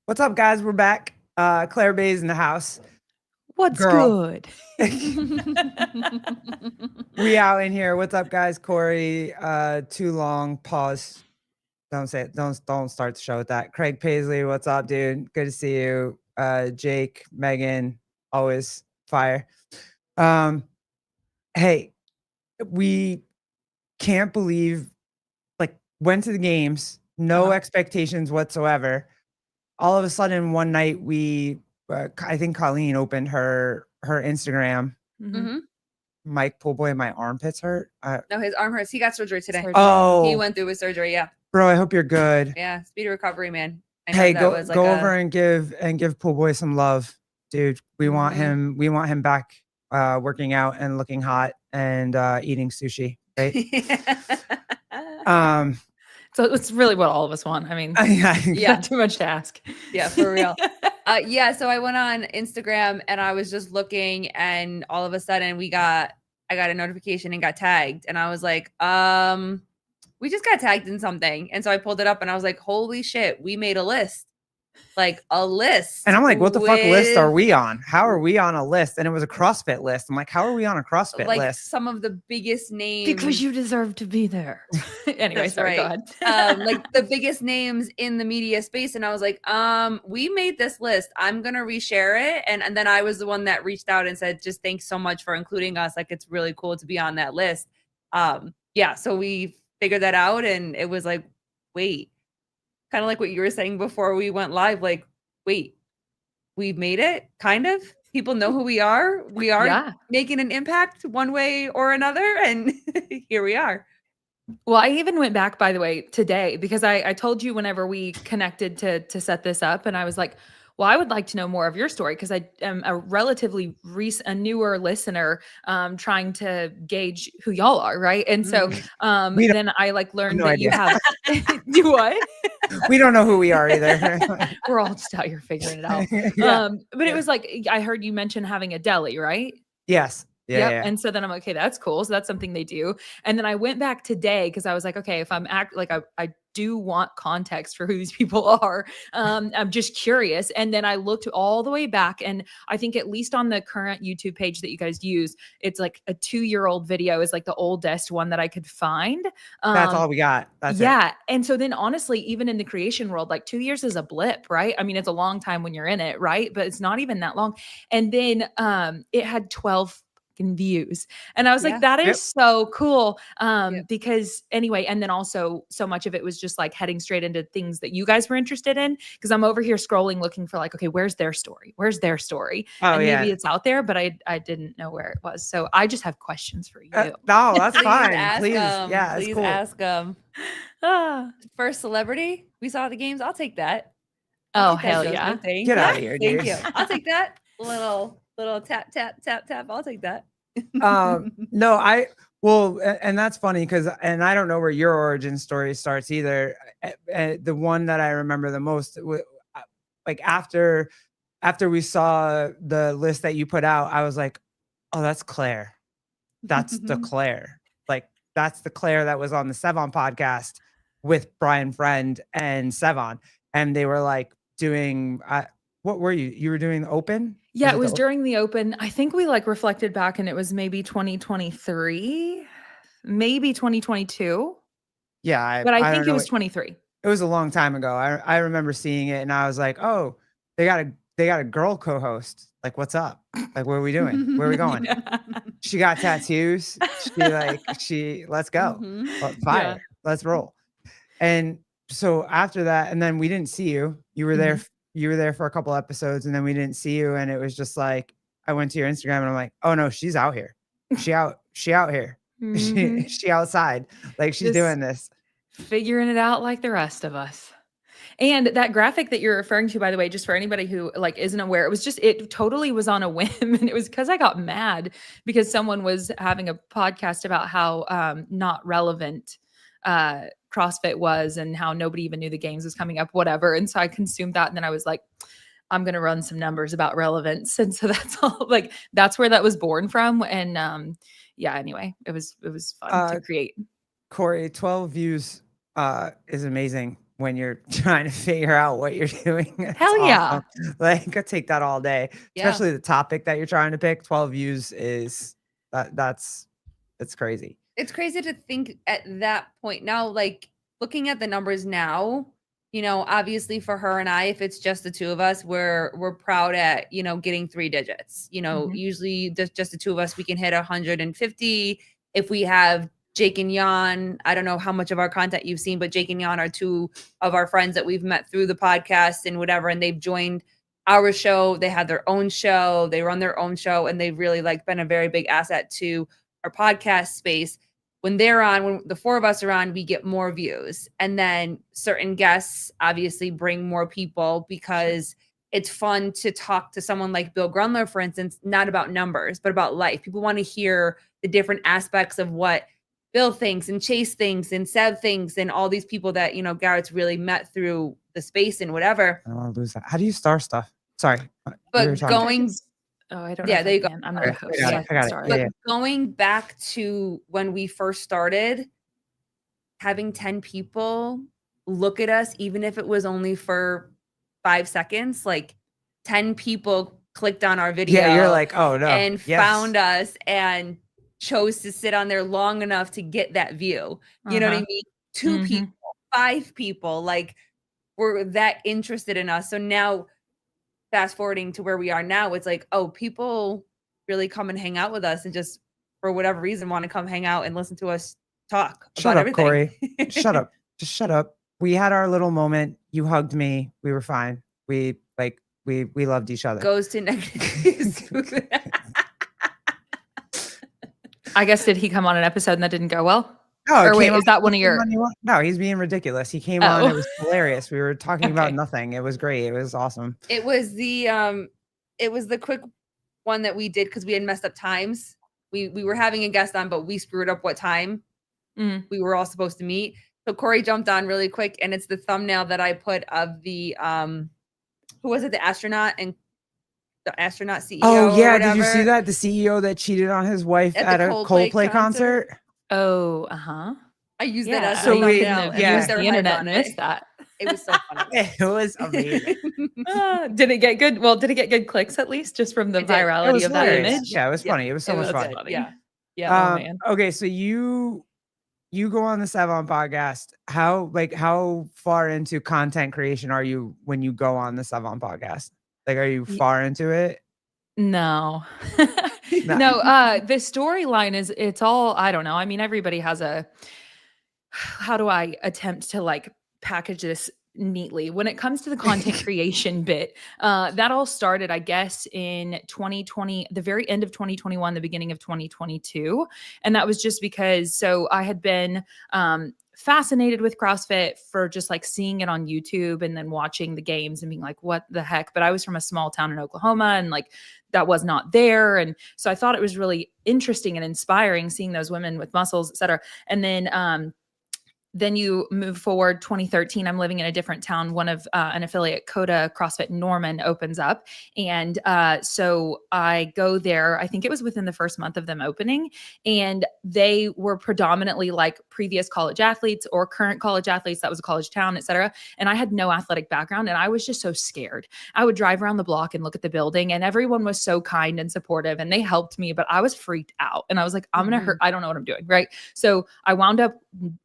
What's up, guys? We're back. Claire Bay's in the house. What's Girl. good? We out in here. What's up, guys? Corey. Too long. Pause. Don't say it. Don't start the show with that. Craig Paisley. What's up, dude? Good to see you. Jake, Megan, always fire. Hey, we can't believe, like, went to the games, no expectations whatsoever. All of a sudden, one night I think Colleen opened her Instagram. Mhm. Mike, pool boy, my armpits hurt. No, his arm hurts. He got surgery today. Surgery. Oh, He went through his surgery. Yeah. bro, I hope you're good. Yeah. Speedy recovery, man. I know Hey, that go was like go over and give pool boy some love, dude. We want him. We want him back, working out and looking hot and eating sushi. Right? So it's really what all of us want. I mean, Yeah. not too much to ask. Yeah, for real. Yeah. So I went on Instagram and I was just looking, and all of a sudden I got a notification and got tagged, and I was like, we just got tagged in something. And so I pulled it up and I was like, holy shit, we made a list. Like a list. And I'm like, what the fuck list are we on? How are we on a list? And it was a CrossFit list. I'm like, how are we on a CrossFit like list? some of the biggest names. Because you deserve to be there. Anyway, That's sorry, right. go ahead. Like the biggest names in the media space. And I was like, we made this list. I'm going to reshare it. And then I was the one that reached out and said, just thanks so much for including us. Like, it's really cool to be on that list. Yeah. So we figured that out, and it was like, wait, kind of like what you were saying before we went live. Like, wait, we've made it, kind of. People know who we are. We are making an impact one way or another. And here we are. Well, I even went back, by the way, today, because I told you whenever we connected to set this up, and I was like, well, I would like to know more of your story, because I am a relatively a newer listener, trying to gauge who y'all are, right? And so then I learned that you have do what? We don't know who we are either. We're all just out here figuring it out. But it was like, I heard you mention having a deli, right? Yes. Yeah. And so then I'm like, okay, that's cool. So that's something they do. And then I went back today because I was like, okay, if I'm I do want context for who these people are. I'm just curious. And then I looked all the way back, and I think at least on the current YouTube page that you guys use, it's like a 2-year-old video is like the oldest one that I could find. That's all we got. That's it. And so then honestly, even in the creation world, like 2 years is a blip, right? I mean, it's a long time when you're in it, right? But it's not even that long. And then it had 12 views, and I was like, that is so cool. Because anyway, and then also so much of it was just like heading straight into things that you guys were interested in, because I'm over here scrolling looking for like, okay, where's their story, and maybe it's out there, but I didn't know where it was. So I just have questions for you. No, that's fine. Please please ask them. First celebrity we saw at the games, I'll take that. Hell yeah. Get out of here, dude. Thank you. I'll take that. Little tap, tap, tap, tap. I'll take that. No, and that's funny because, and I don't know where your origin story starts either. The one that I remember the most, like after we saw the list that you put out, I was like, oh, that's Claire. That's the Claire. Like, that's the Claire that was on the Sevon podcast with Brian Friend and Sevon. And they were like doing, what were you? You were doing the Open? Yeah, it was during the Open. I think we like reflected back, and it was maybe 2023, maybe 2022. Yeah. But I think it was 23. It was a long time ago. I remember seeing it, and I was like, oh, they got a girl co-host. Like, what's up? Like, what are we doing? Where are we going? She got tattoos. Let's go. Fire. Let's roll. And so after that, and then we didn't see you. You were there. You were there for a couple episodes, and then we didn't see you. And it was just like, I went to your Instagram and I'm like, oh no, she's out here. She out here. She outside. Like, she's doing this. Figuring it out like the rest of us. And that graphic that you're referring to, by the way, just for anybody who like isn't aware, it totally was on a whim. And it was because I got mad because someone was having a podcast about how not relevant CrossFit was, and how nobody even knew the games was coming up, whatever. And so I consumed that. And then I was like, I'm going to run some numbers about relevance. And so that's all, like, that's where that was born from. And anyway, it was fun to create. Corey, 12 views is amazing. when you're trying to figure out what you're doing. It's Hell yeah. awesome. Like I take that all day, Yeah. especially the topic that you're trying to pick. 12 views is it's crazy. It's crazy to think at that point now, like looking at the numbers now, you know, obviously for her and I, if it's just the two of us, we're proud at, you know, getting 3 digits. You know, usually just the two of us, we can hit 150. If we have Jake and Jan, I don't know how much of our content you've seen, but Jake and Jan are 2 of our friends that we've met through the podcast and whatever, and they've joined our show. They had their own show, they run their own show, and they've really like been a very big asset to our podcast space. When they're on, when the 4 of us are on, we get more views. And then certain guests obviously bring more people because it's fun to talk to someone like Bill Grunler, for instance, not about numbers, but about life. People want to hear the different aspects of what Bill thinks and Chase thinks and Seb thinks and all these people that, you know, Garrett's really met through the space and whatever. I don't want to lose that. How do you star stuff? Sorry. But going, oh, I don't know. yeah, if there I you go. can. I'm not a host. I got it. Sorry. But Yeah. going back to when we first started, having 10 people look at us, even if it was only for 5 seconds, like 10 people clicked on our video. Yeah, you're like, oh no. And found us and chose to sit on there long enough to get that view. You know what I mean? 2 people, 5 people, like were that interested in us. So now fast forwarding to where we are now, it's like, oh, people really come and hang out with us and just for whatever reason want to come hang out and listen to us talk Shut about up, everything. Corey. Shut up. Just shut up. We had our little moment. You hugged me. We were fine. We loved each other. Goes to negative. I guess, did he come on an episode and that didn't go well? No, Or wait, is that one of your? No, he's being ridiculous. He came on. It was hilarious. We were talking about nothing. It was great. It was awesome. It was the quick one that we did because we had messed up times. We were having a guest on, but we screwed up what time we were all supposed to meet. So Corey jumped on really quick, and it's the thumbnail that I put of the who was it? The astronaut and the astronaut CEO. Oh yeah, did you see that? The CEO that cheated on his wife at a Coldplay concert. Oh, I used that as so the the internet missed that. It was so funny. It was amazing. Did it get good? Well, did it get good clicks at least just from the virality of that image? Yeah, it was funny. It was so much fun. Funny. Yeah. Yeah. Oh, man. Okay, so you go on the Savon podcast. How far into content creation are you when you go on the Savon podcast? Like, are you far into it? No. No, the storyline it's all, I don't know. I mean, everybody has how do I attempt to like package this neatly? When it comes to the content creation bit, that all started, I guess, in 2020, the very end of 2021, the beginning of 2022. And that was just because, so I had been, fascinated with CrossFit for just like seeing it on YouTube and then watching the games and being like, what the heck? But I was from a small town in Oklahoma and like that was not there. And so I thought it was really interesting and inspiring seeing those women with muscles, et cetera. And then you move forward 2013, I'm living in a different town. One of an affiliate, Coda CrossFit Norman, opens up. And so I go there. I think it was within the first month of them opening. And they were predominantly like previous college athletes or current college athletes. That was a college town, et cetera. And I had no athletic background. And I was just so scared. I would drive around the block and look at the building. And everyone was so kind and supportive. And they helped me. But I was freaked out. And I was like, I'm going to hurt. I don't know what I'm doing. Right. So I wound up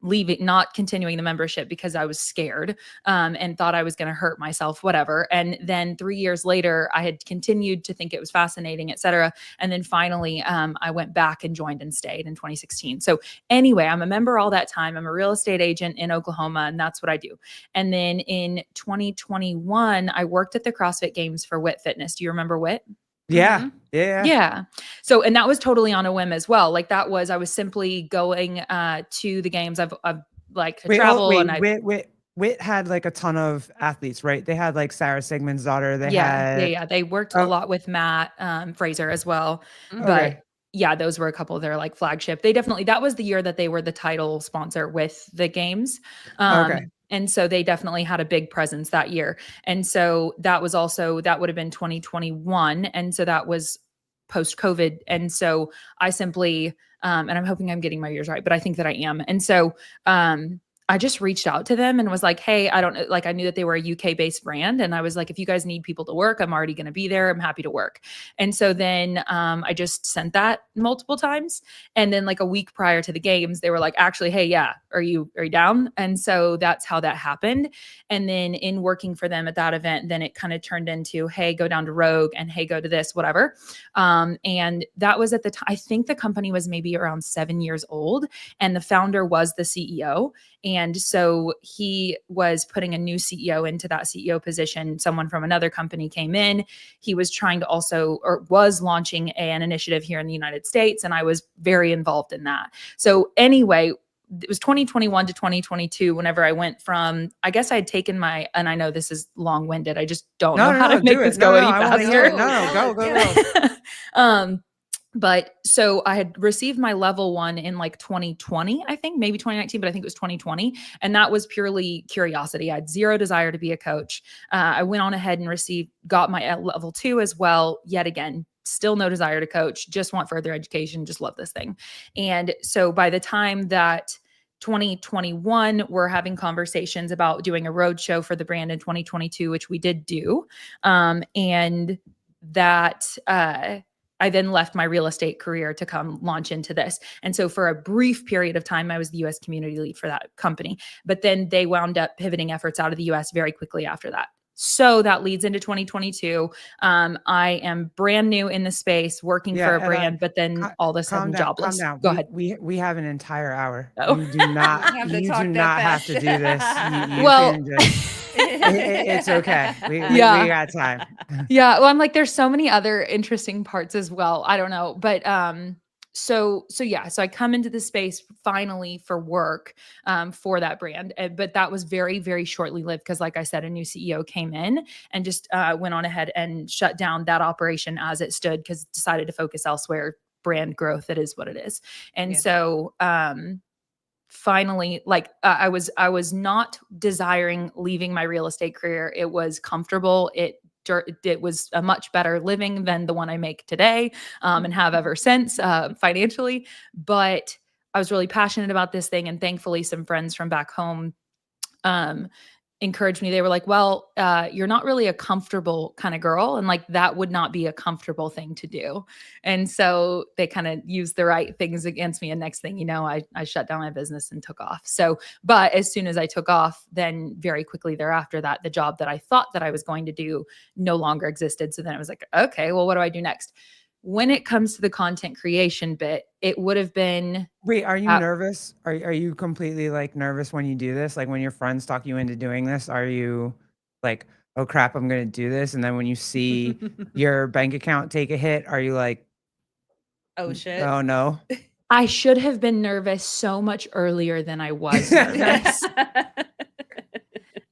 leaving, not continuing the membership because I was scared and thought I was going to hurt myself, whatever. And then 3 years later, I had continued to think it was fascinating, et cetera. And then finally, I went back and joined and stayed in 2016. So anyway, I'm a member all that time. I'm a real estate agent in Oklahoma, and that's what I do. And then in 2021, I worked at the CrossFit Games for WIT Fitness. Do you remember WIT? Yeah. Yeah. So, and that was totally on a whim as well. Like I was simply going to the games. I've like travel and WIT had like a ton of athletes, right? They had like Sarah Sigmund's daughter. They worked a lot with Matt Fraser as well. But yeah, those were a couple of their like flagship. They definitely, that was the year that they were the title sponsor with the games. And so they definitely had a big presence that year. And so that was also, that would have been 2021. And so that was post-COVID. And so I simply, and I'm hoping I'm getting my years right, but I think that I am. And so I I just reached out to them and was like, hey, I don't know. Like, I knew that they were a UK based brand. And I was like, if you guys need people to work, I'm already going to be there. I'm happy to work. And so then I just sent that multiple times. And then like a week prior to the games, they were like, actually, hey, yeah, are you down? And so that's how that happened. And then in working for them at that event, then it kind of turned into, hey, go down to Rogue, and hey, go to this, whatever. And that was at the time, I think the company was maybe around 7 years old, and the founder was the CEO. And so he was putting a new CEO into that CEO position. Someone from another company came in. He was trying to also, or was launching an initiative here in the United States. And I was very involved in that. So anyway, it was 2021 to 2022 whenever I went from, I guess I had taken my, and I know this is long winded. I just don't know how to make this go any faster. Go. But so I had received my level 1 in like 2020, I think, maybe 2019, but I think it was 2020. And that was purely curiosity. I had zero desire to be a coach. I went on ahead and got my level 2 as well. Yet again, still no desire to coach, just want further education, just love this thing. And so by the time that 2021, we're having conversations about doing a road show for the brand in 2022, which we did do. And that, I then left my real estate career to come launch into this. And so for a brief period of time, I was the US community lead for that company. But then they wound up pivoting efforts out of the US very quickly after that. So that leads into 2022. I am brand new in the space, working for a brand, but then all of a sudden jobless. Calm down. Go ahead. We have an entire hour. Oh. You do not have to do this. Well, it's okay. We got time. Yeah. Well, I'm like, there's so many other interesting parts as well. I don't know. But so I come into the space finally for work for that brand. But that was very, very shortly lived because, like I said, a new CEO came in and just went on ahead and shut down that operation as it stood because decided to focus elsewhere. Brand growth, it is what it is. And so finally, like I was not desiring leaving my real estate career. It was comfortable. It was a much better living than the one I make today and have ever since financially. But I was really passionate about this thing. And thankfully, some friends from back home encouraged me. They were like, well, you're not really a comfortable kind of girl. And like, that would not be a comfortable thing to do. And so they kind of used the right things against me. And next thing you know, I shut down my business and took off. So, but as soon as I took off, then very quickly thereafter that the job that I thought that I was going to do no longer existed. So then it was like, okay, well, what do I do next? When it comes to the content creation bit, it would have been. Wait, are you nervous? Are you completely like nervous when you do this? Like when your friends talk you into doing this, are you like, oh crap, I'm going to do this? And then when you see your bank account take a hit, are you like, oh shit. Oh no. I should have been nervous so much earlier than I was nervous.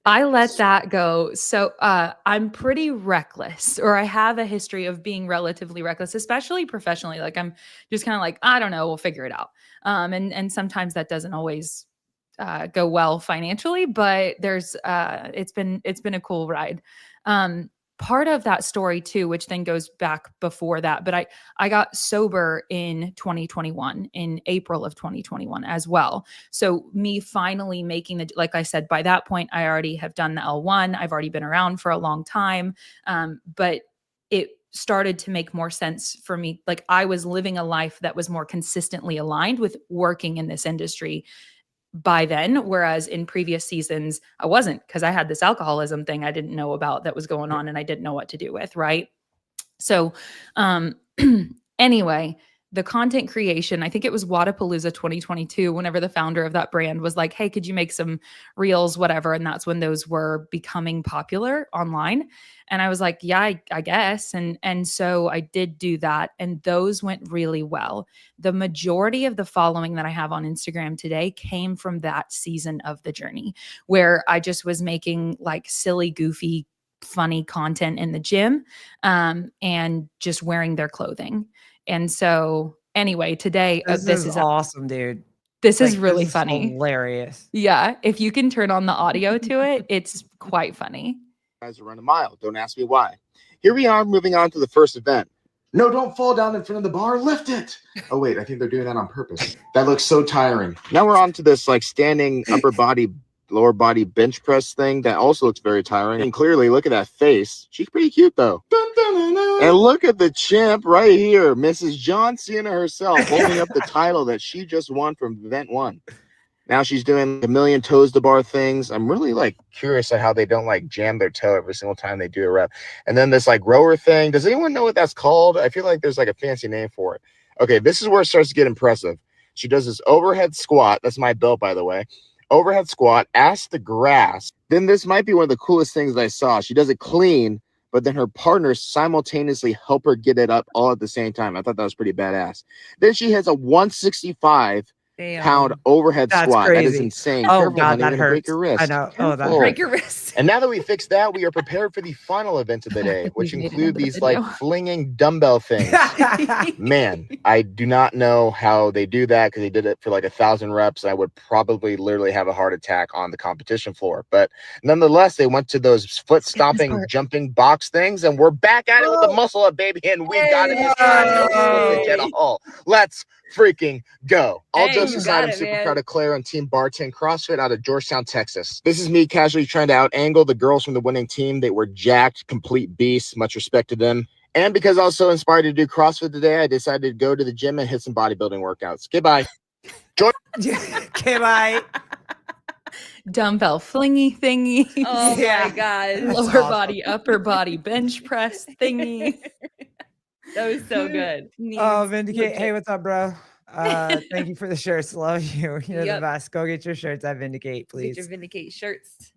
I let that go. So I'm pretty reckless, or I have a history of being relatively reckless, especially professionally. Like I'm just kind of like, I don't know, we'll figure it out. And sometimes that doesn't always go well financially, but there's it's been a cool ride. Part of that story too, which then goes back before that, but I got sober in 2021, in April of 2021 as well. So me finally making like I said, by that point, I already have done the L1. I've already been around for a long time. But it started to make more sense for me. Like I was living a life that was more consistently aligned with working in this industry by then, whereas in previous seasons I wasn't, because I had this alcoholism thing I didn't know about that was going on and I didn't know what to do with, right? So anyway, the content creation, I think it was Wadapalooza 2022, whenever the founder of that brand was like, hey, could you make some reels, whatever? And that's when those were becoming popular online. And I was like, yeah, I guess. And so I did do that. And those went really well. The majority of the following that I have on Instagram today came from that season of the journey, where I just was making like silly, goofy, funny content in the gym and just wearing their clothing. And so anyway, today, this is awesome, dude. This is really funny. Hilarious. Yeah. If you can turn on the audio to it, it's quite funny. Guys to run a mile. Don't ask me why. Here we are moving on to the first event. No, don't fall down in front of the bar. Lift it. Oh, wait. I think they're doing that on purpose. That looks so tiring. Now we're on to this like standing upper body, lower body bench press thing that also looks very tiring. And clearly, look at that face. She's pretty cute, though. And look at the champ right here, Mrs. John Cena herself, holding up the title that she just won from Event 1. Now she's doing a million toes to bar things. I'm really like curious at how they don't like jam their toe every single time they do a rep. And then this like rower thing. Does anyone know what that's called? I feel like there's like a fancy name for it. Okay, this is where it starts to get impressive. She does this overhead squat. That's my belt, by the way. Overhead squat, ass to grass. Then this might be one of the coolest things that I saw. She does it clean, but then her partners simultaneously help her get it up all at the same time. I thought that was pretty badass. Then she has a 165 pound overhead squat. Crazy. That is insane. Oh, Careful, God, honey, that you're gonna break hurts. your wrist. I know. Oh, that Break your wrist. And now that we fixed that, we are prepared for the final event of the day, which Made it include into the these like video. flinging dumbbell things. Man, I do not know how they do that because they did it for like 1,000 reps. I would probably literally have a heart attack on the competition floor. But nonetheless, they went to those foot stomping, jumping box things, and we're back at it with the muscle up, baby. And we got it this time. No slippage at all. Let's freaking go. All Hey, jokes you aside, got I'm it, super man. proud of Claire on Team Bartend CrossFit out of Georgetown, Texas. This is me casually trying to out-angle the girls from the winning team. They were jacked, complete beasts. Much respect to them. And because I was so inspired to do CrossFit today, I decided to go to the gym and hit some bodybuilding workouts. Goodbye. Okay, bye. Dumbbell flingy thingy. Oh Yeah. my god. That's Lower awesome. body, upper body bench press thingy. That was so good. Oh, Needs Vindicate. legit- Hey, what's up, bro? Thank you for the shirts. Love you. You're Yep. the best. Go get your shirts at Vindicate, Get please. your Vindicate shirts.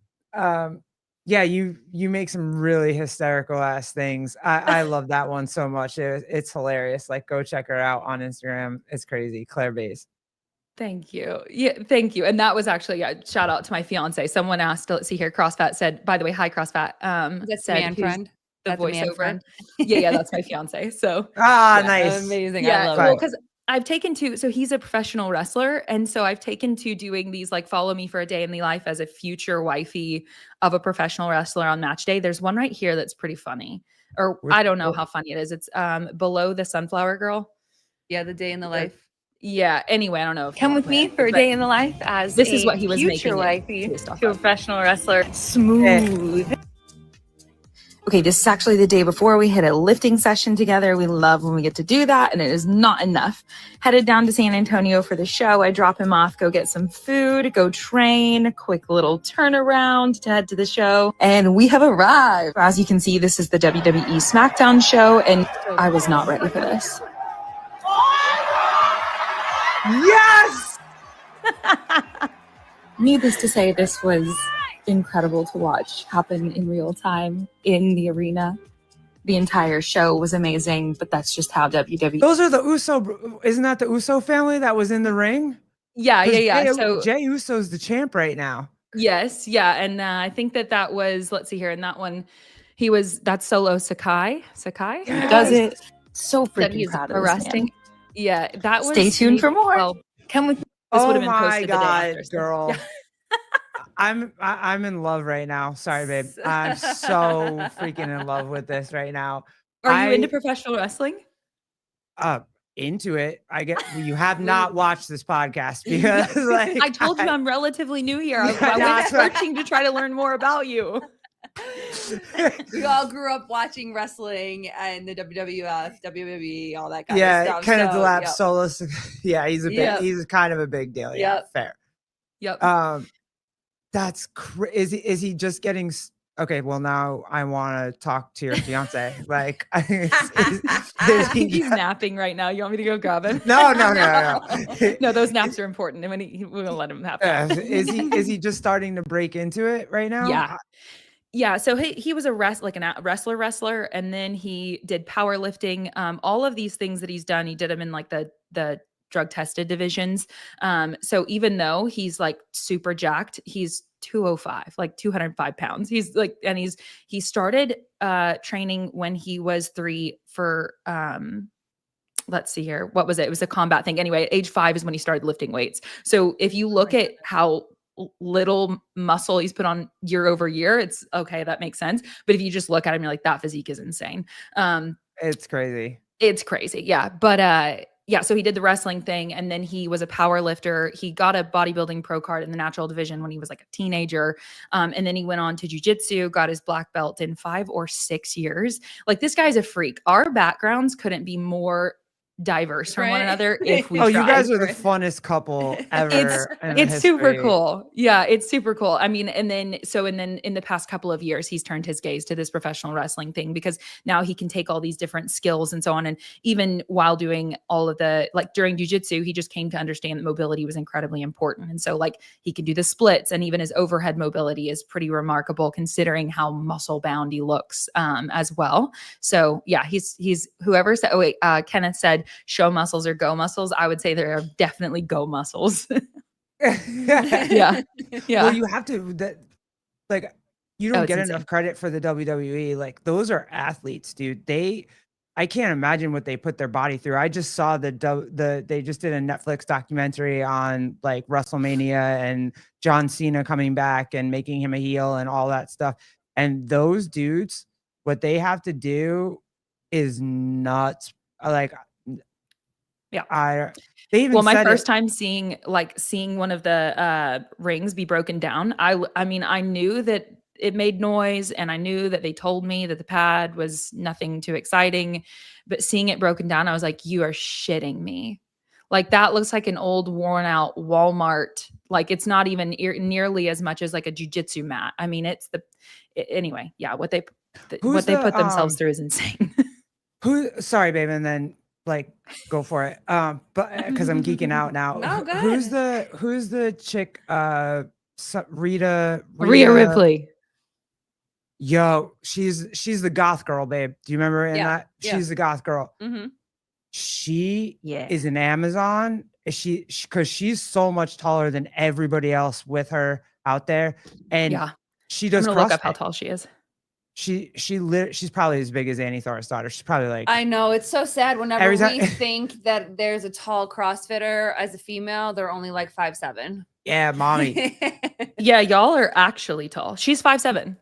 Yeah, you make some really hysterical ass things. I love that one so much. It's hilarious. Like, go check her out on Instagram. It's crazy. Claire Bays. Thank you. Yeah, thank you. And that was actually shout out to my fiance. Someone asked, let's see here, CrossFat said, by the way, hi CrossFat. That's said man who's friend. the That's a man voiceover. friend. Yeah, that's my fiance. So Ah, yeah, nice. Amazing. yeah, I love well, it. because I've taken to, so he's a professional wrestler. And so I've taken to doing these like follow me for a day in the life as a future wifey of a professional wrestler on match day. There's one right here that's pretty funny. Or I don't know how funny it is. It's below the sunflower girl. Yeah, the day in the life. Yeah. Anyway, I don't know. If Come you with want me to for a but day in the life as This is a what he was future making it wifey based off to a of. professional wrestler. Smooth. Okay, this is actually the day before we hit a lifting session together. We love when we get to do that, and it is not enough. Headed down to San Antonio for the show. I drop him off, go get some food, go train, quick little turnaround to head to the show, and we have arrived. As you can see, this is the WWE SmackDown show, and I was not ready for this. Yes. Needless to say, this was incredible to watch happen in real time in the arena. The entire show was amazing, but that's just how WWE. Those are the Uso. Isn't that the Uso family that was in the ring? Yeah. 'Cause So Jey Uso's the champ right now. yes. Yeah. And I think that was, let's see here. In that one, that's Solo Sakai. Sakai? Yes. Does it so That freaking he's proud of this arresting. man. Yeah. That was. Stay tuned for more. Well, Come with this would Oh have been my posted the day God, after. So, girl. yeah. I'm in love right now. Sorry, babe. I'm so freaking in love with this right now. Are you into professional wrestling? Into it? You have not watched this podcast because like I told you I'm relatively new here. I went that's right. searching to try to learn more about you. We all grew up watching wrestling and the WWF, WWE, all that kind of yeah, stuff. kind of so, delap yep. Solus. Yeah, he's kind of a big deal. Yeah, Yep. fair. Yep. That's is he just getting okay? Well, now I want to talk to your fiance. Like, He's napping right now. You want me to go grab him? No. No, those naps are important. And when we're gonna let him have that. Is he just starting to break into it right now? Yeah. Yeah, so he was a wrestler, and then he did powerlifting. All of these things that he's done, he did them in like the drug tested divisions. So even though he's like super jacked, he's 205, like 205 pounds. He's like, and he started training when he was 3 for let's see here. What was it? It was a combat thing. Anyway, at age 5 is when he started lifting weights. So if you look at how little muscle he's put on year over year, it's okay, that makes sense. But if you just look at him, you're like, that physique is insane. It's crazy. It's crazy. Yeah. But yeah, so he did the wrestling thing and then he was a power lifter. He got a bodybuilding pro card in the natural division when he was like a teenager. And then he went on to jujitsu, got his black belt in 5 or 6 years. Like this guy's a freak. Our backgrounds couldn't be more diverse from one Right. another if we Oh, tried. you guys are the Right. funnest couple ever in It's super history. cool. Yeah, it's super cool. I mean, and then in the past couple of years, he's turned his gaze to this professional wrestling thing because now he can take all these different skills and so on. And even while doing all of the, like during jujitsu, he just came to understand that mobility was incredibly important. And so like he can do the splits and even his overhead mobility is pretty remarkable considering how muscle bound he looks as well. So yeah, he's whoever said, Kenneth said, show muscles or go muscles. I would say there are definitely go muscles. Yeah. Yeah. Well, you have to like you don't it's get insane. enough credit for the WWE. Like those are athletes, dude. I can't imagine what they put their body through. I just saw they just did a Netflix documentary on like WrestleMania and John Cena coming back and making him a heel and all that stuff. And those dudes, what they have to do is nuts. Like, Yeah. They even Well, my said first it. time seeing one of the rings be broken down, I mean, I knew that it made noise and I knew that they told me that the pad was nothing too exciting, but seeing it broken down, I was like, you are shitting me. Like that looks like an old worn out Walmart. Like it's not even nearly as much as like a jujitsu mat. I mean, anyway. Yeah. What they put themselves through is insane. Sorry, babe. And then like go for it. But because I'm geeking out now. No, go Who's the chick? Rhea Ripley. Yo, she's the goth girl, babe. Do you remember in that? Yeah. She's the goth girl. Mm-hmm. She is an Amazon. Because she's so much taller than everybody else with her out there, and she does. I'm gonna look up how tall she is. She's probably as big as Annie Thor's daughter. She's probably like. I know it's so sad whenever we think that there's a tall CrossFitter as a female, they're only like 5'7". Yeah, mommy. Yeah, y'all are actually tall. She's 5'7".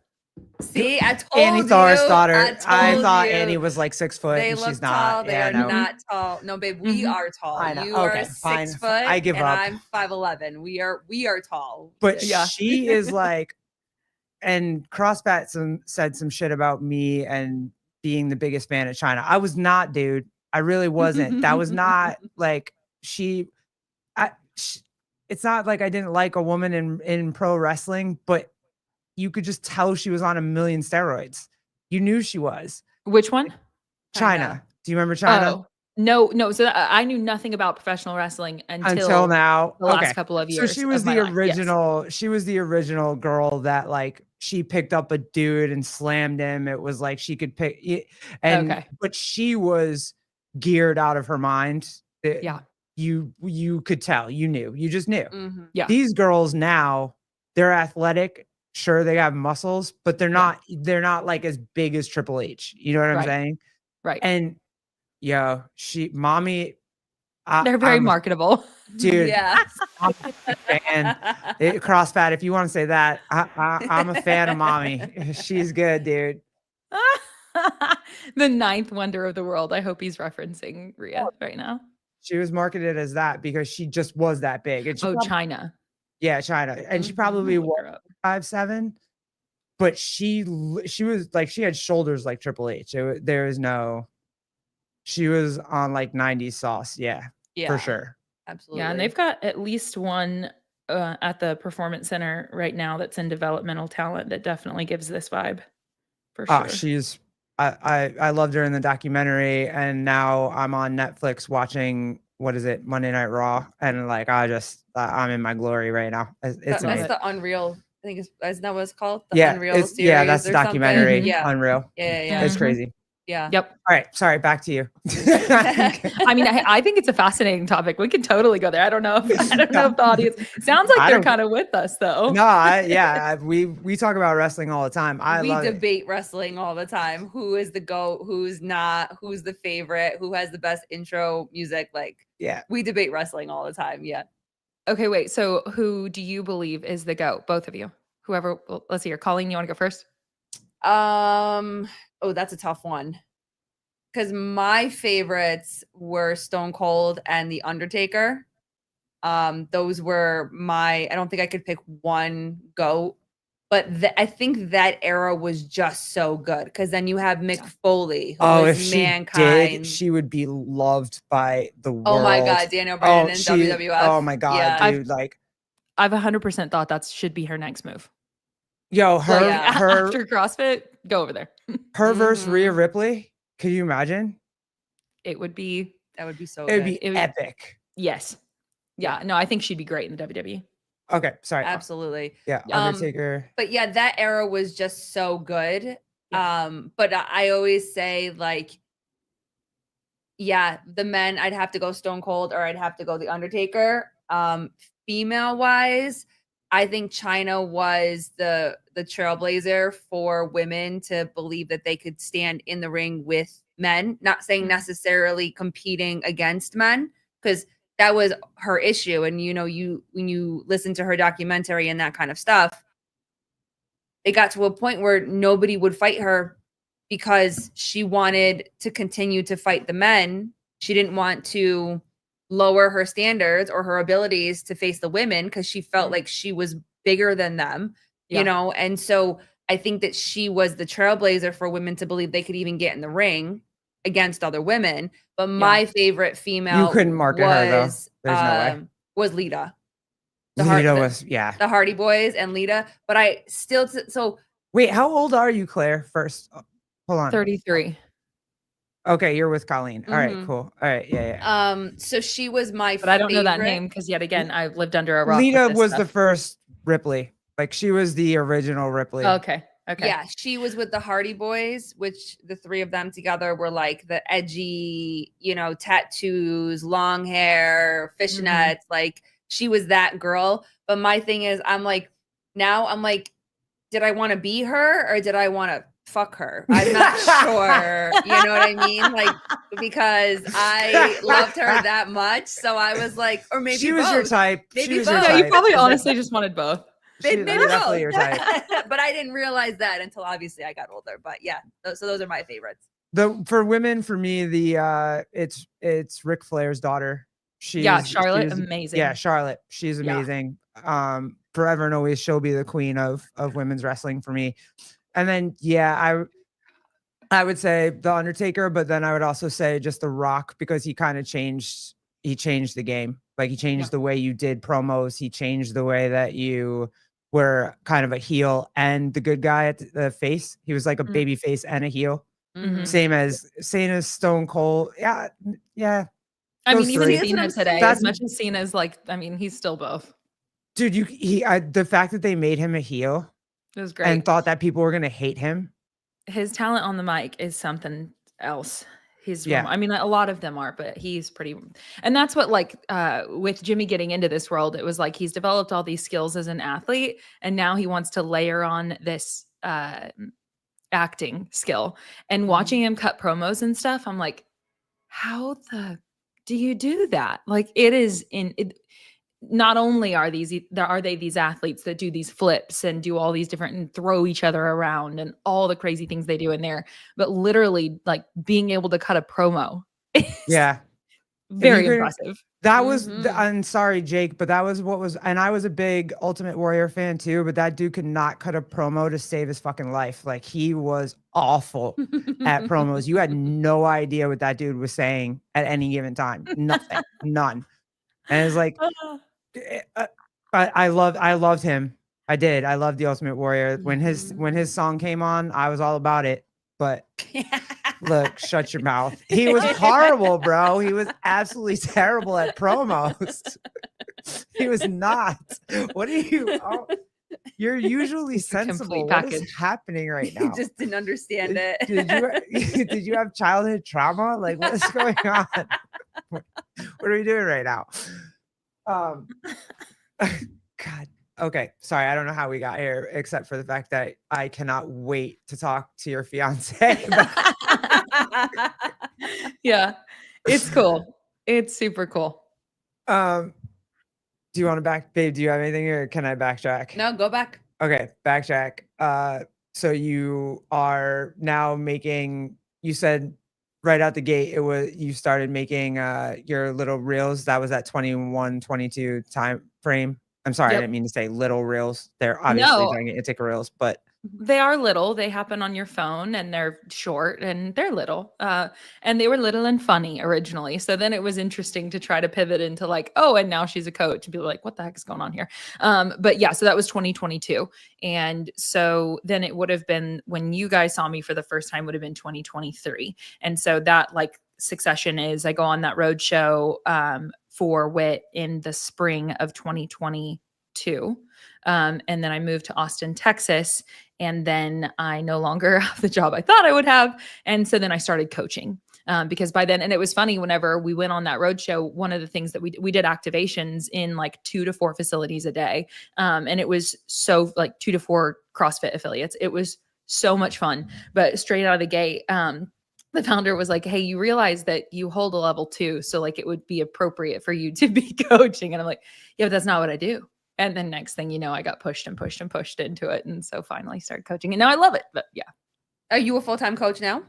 See, I told Annie Thor's daughter. I thought Annie was like 6 foot. They and look she's tall. not. They are not tall. No, babe, we are tall. I know. You Okay, are fine. 6 foot. I give and up. I'm 5'11". We are tall. But she is like, and CrossFit said some shit about me and being the biggest fan of China. I was not, dude. I really wasn't. That was not like it's not like I didn't like a woman in pro wrestling, but you could just tell she was on a million steroids. You knew she was. Which one? China. Do you remember China? Oh, no. So I knew nothing about professional wrestling until now. The last couple of years. So she was the original. She was the original girl that like she picked up a dude and slammed him. It was like she could pick but she was geared out of her mind. You could tell. You knew. You just knew. Mm-hmm. Yeah. These girls now, they're athletic. Sure, they have muscles, but they're not like as big as Triple H. You know what I'm saying? Right. And mommy, they're very marketable. Dude. Yeah. I'm a fan. CrossFit, if you want to say that, I'm a fan of mommy. She's good, dude. The 9th wonder of the world. I hope he's referencing Rhea right now. She was marketed as that because she just was that big. And China. Yeah, China. And she probably was 5'7", but she was like, she had shoulders like Triple H. She was on like 90s sauce. Yeah, for sure. Absolutely. Yeah, and they've got at least one at the Performance Center right now that's in developmental talent that definitely gives this vibe. For sure. I loved her in the documentary, and now I'm on Netflix watching Monday Night Raw, and like I'm in my glory right now. It's that's the Unreal. I think isn't that what it's called? The Unreal series. Yeah, that's the documentary. Yeah. Unreal. Yeah. It's crazy. Yeah. Yep. All right. Sorry. Back to you. I mean, I think it's a fascinating topic. We can totally go there. I don't know if the audience sounds like they're kind of with us though. No, we talk about wrestling all the time. We debate wrestling all the time. Who is the GOAT? Who's not? Who's the favorite? Who has the best intro music? We debate wrestling all the time. Yeah. Okay, wait. So who do you believe is the GOAT? Both of you. Whoever. Let's see. Colleen, you want to go first? Oh, that's a tough one. because my favorites were Stone Cold and The Undertaker. Those were I don't think I could pick one GOAT, but I think that era was just so good because then you have Mick Foley, who Oh, was if she Mankind. did, she would be loved by the world. Oh my God, Daniel Bryan in WWF. Oh my God, Yeah. dude! Like, I've 100% thought that should be her next move. yo, Like, her after CrossFit, go over there. her versus Rhea Mhm. Ripley. Could you imagine? It would be, That would be so It would good. be epic. yes. Yeah. No, I think she'd be great in the WWE. Okay, sorry. Absolutely. Yeah, Undertaker. But yeah, that era was just so good. But I always say, like, yeah, the men, I'd have to go Stone Cold or I'd have to go The Undertaker. Female wise, I think China was the trailblazer for women to believe that they could stand in the ring with men, not saying necessarily competing against men, because that was her issue. And when you listen to her documentary and that kind of stuff, it got to a point where nobody would fight her because she wanted to continue to fight the men. She didn't want to lower her standards or her abilities to face the women because she felt like she was bigger than them, and so I think that she was the trailblazer for women to believe they could even get in the ring against other women. But my favorite female You couldn't market her, though. There's no way. Was Lita. Lita was, yeah. The Hardy Boys and Lita. But I still, so Wait, how old are you, Claire? First, hold on. 33. Okay, you're with Colleen. All right, cool. All right, yeah. So she was my But I don't know that name because yet again, I've lived under a rock. Lita was the first Ripley. Like, she was the original Ripley. Okay. Yeah, she was with the Hardy Boys, which the three of them together were like the edgy, tattoos, long hair, fishnets. Like, she was that girl. But my thing is, I'm like, did I want to be her or did I want to fuck her? I'm not sure. You know what I mean? Like, because I loved her that much. So I was like, or maybe she was both. your type. Maybe she was both. your No, type. you probably honestly just wanted both. Maybe definitely both. your type. But I didn't realize that until obviously I got older. But yeah, so those are my favorites. For women, for me, it's Ric Flair's daughter. Charlotte, amazing. Yeah, Charlotte, she's amazing. Forever and always, she'll be the queen of women's wrestling for me. And then I would say The Undertaker, but then I would also say just The Rock, because he kind of changed the game. Like, he changed the way you did promos. He changed the way that you were kind of a heel and the good guy at the face. He was like a baby face and a heel. Same as Stone Cold. Yeah. I mean, even three. Cena today, as much as Cena's like, I mean, he's still both. Dude, the fact that they made him a heel, it was great, and thought that people were gonna hate him. His talent on the mic is something else. I mean, a lot of them are, but he's pretty, and that's what, like, with Jimmy getting into this world, it was like he's developed all these skills as an athlete, and now he wants to layer on this acting skill. And watching him cut promos and stuff, I'm like, how do you do that? Like, not only are they these athletes that do these flips and do all these different and throw each other around and all the crazy things they do in there, but literally, like, being able to cut a promo. Very impressive. That was, I'm sorry, Jake, but that was and I was a big Ultimate Warrior fan too, but that dude could not cut a promo to save his fucking life. Like, he was awful at promos. You had no idea what that dude was saying at any given time. Nothing, none. And it's like, I loved him. I did. I loved the Ultimate Warrior. When his song came on, I was all about it. But look, shut your mouth. He was horrible, bro. He was absolutely terrible at promos. He was not. What are you? Oh, you're usually sensible. What is happening right now? You just didn't understand it. Did you have childhood trauma? Like, what is going on? What are we doing right now? God. Okay. Sorry. I don't know how we got here, except for the fact that I cannot wait to talk to your fiance. Yeah. It's cool. It's super cool. Do you want to babe, do you have anything, or can I backtrack? No, go back. Okay. Backtrack. So you are now you said right out the gate, you started making your little reels. That was at 21, 22 time frame. I'm sorry, I Yep. didn't mean to say little reels. They're obviously No. gigantic reels, but They are little. They happen on your phone and they're short and they're little. And they were little and funny originally. So then it was interesting to try to pivot into like, oh, and now she's a coach. And people were like, what the heck is going on here? But yeah, so that was 2022. And so then it would have been when you guys saw me for the first time would have been 2023. And so that like succession is I go on that road show for WIT in the spring of 2022. And then I moved to Austin, Texas. And then I no longer have the job I thought I would have. And so then I started coaching because by then, and it was funny whenever we went on that road show, one of the things that we did activations in like 2 to 4 facilities a day. And it was so like 2 to 4 CrossFit affiliates. It was so much fun, but straight out of the gate, the founder was like, hey, you realize that you hold a level 2. So like, it would be appropriate for you to be coaching. And I'm like, yeah, but that's not what I do. And then next thing you know, I got pushed and pushed and pushed into it. And so finally started coaching. And now I love it. But yeah. Are you a full-time coach now?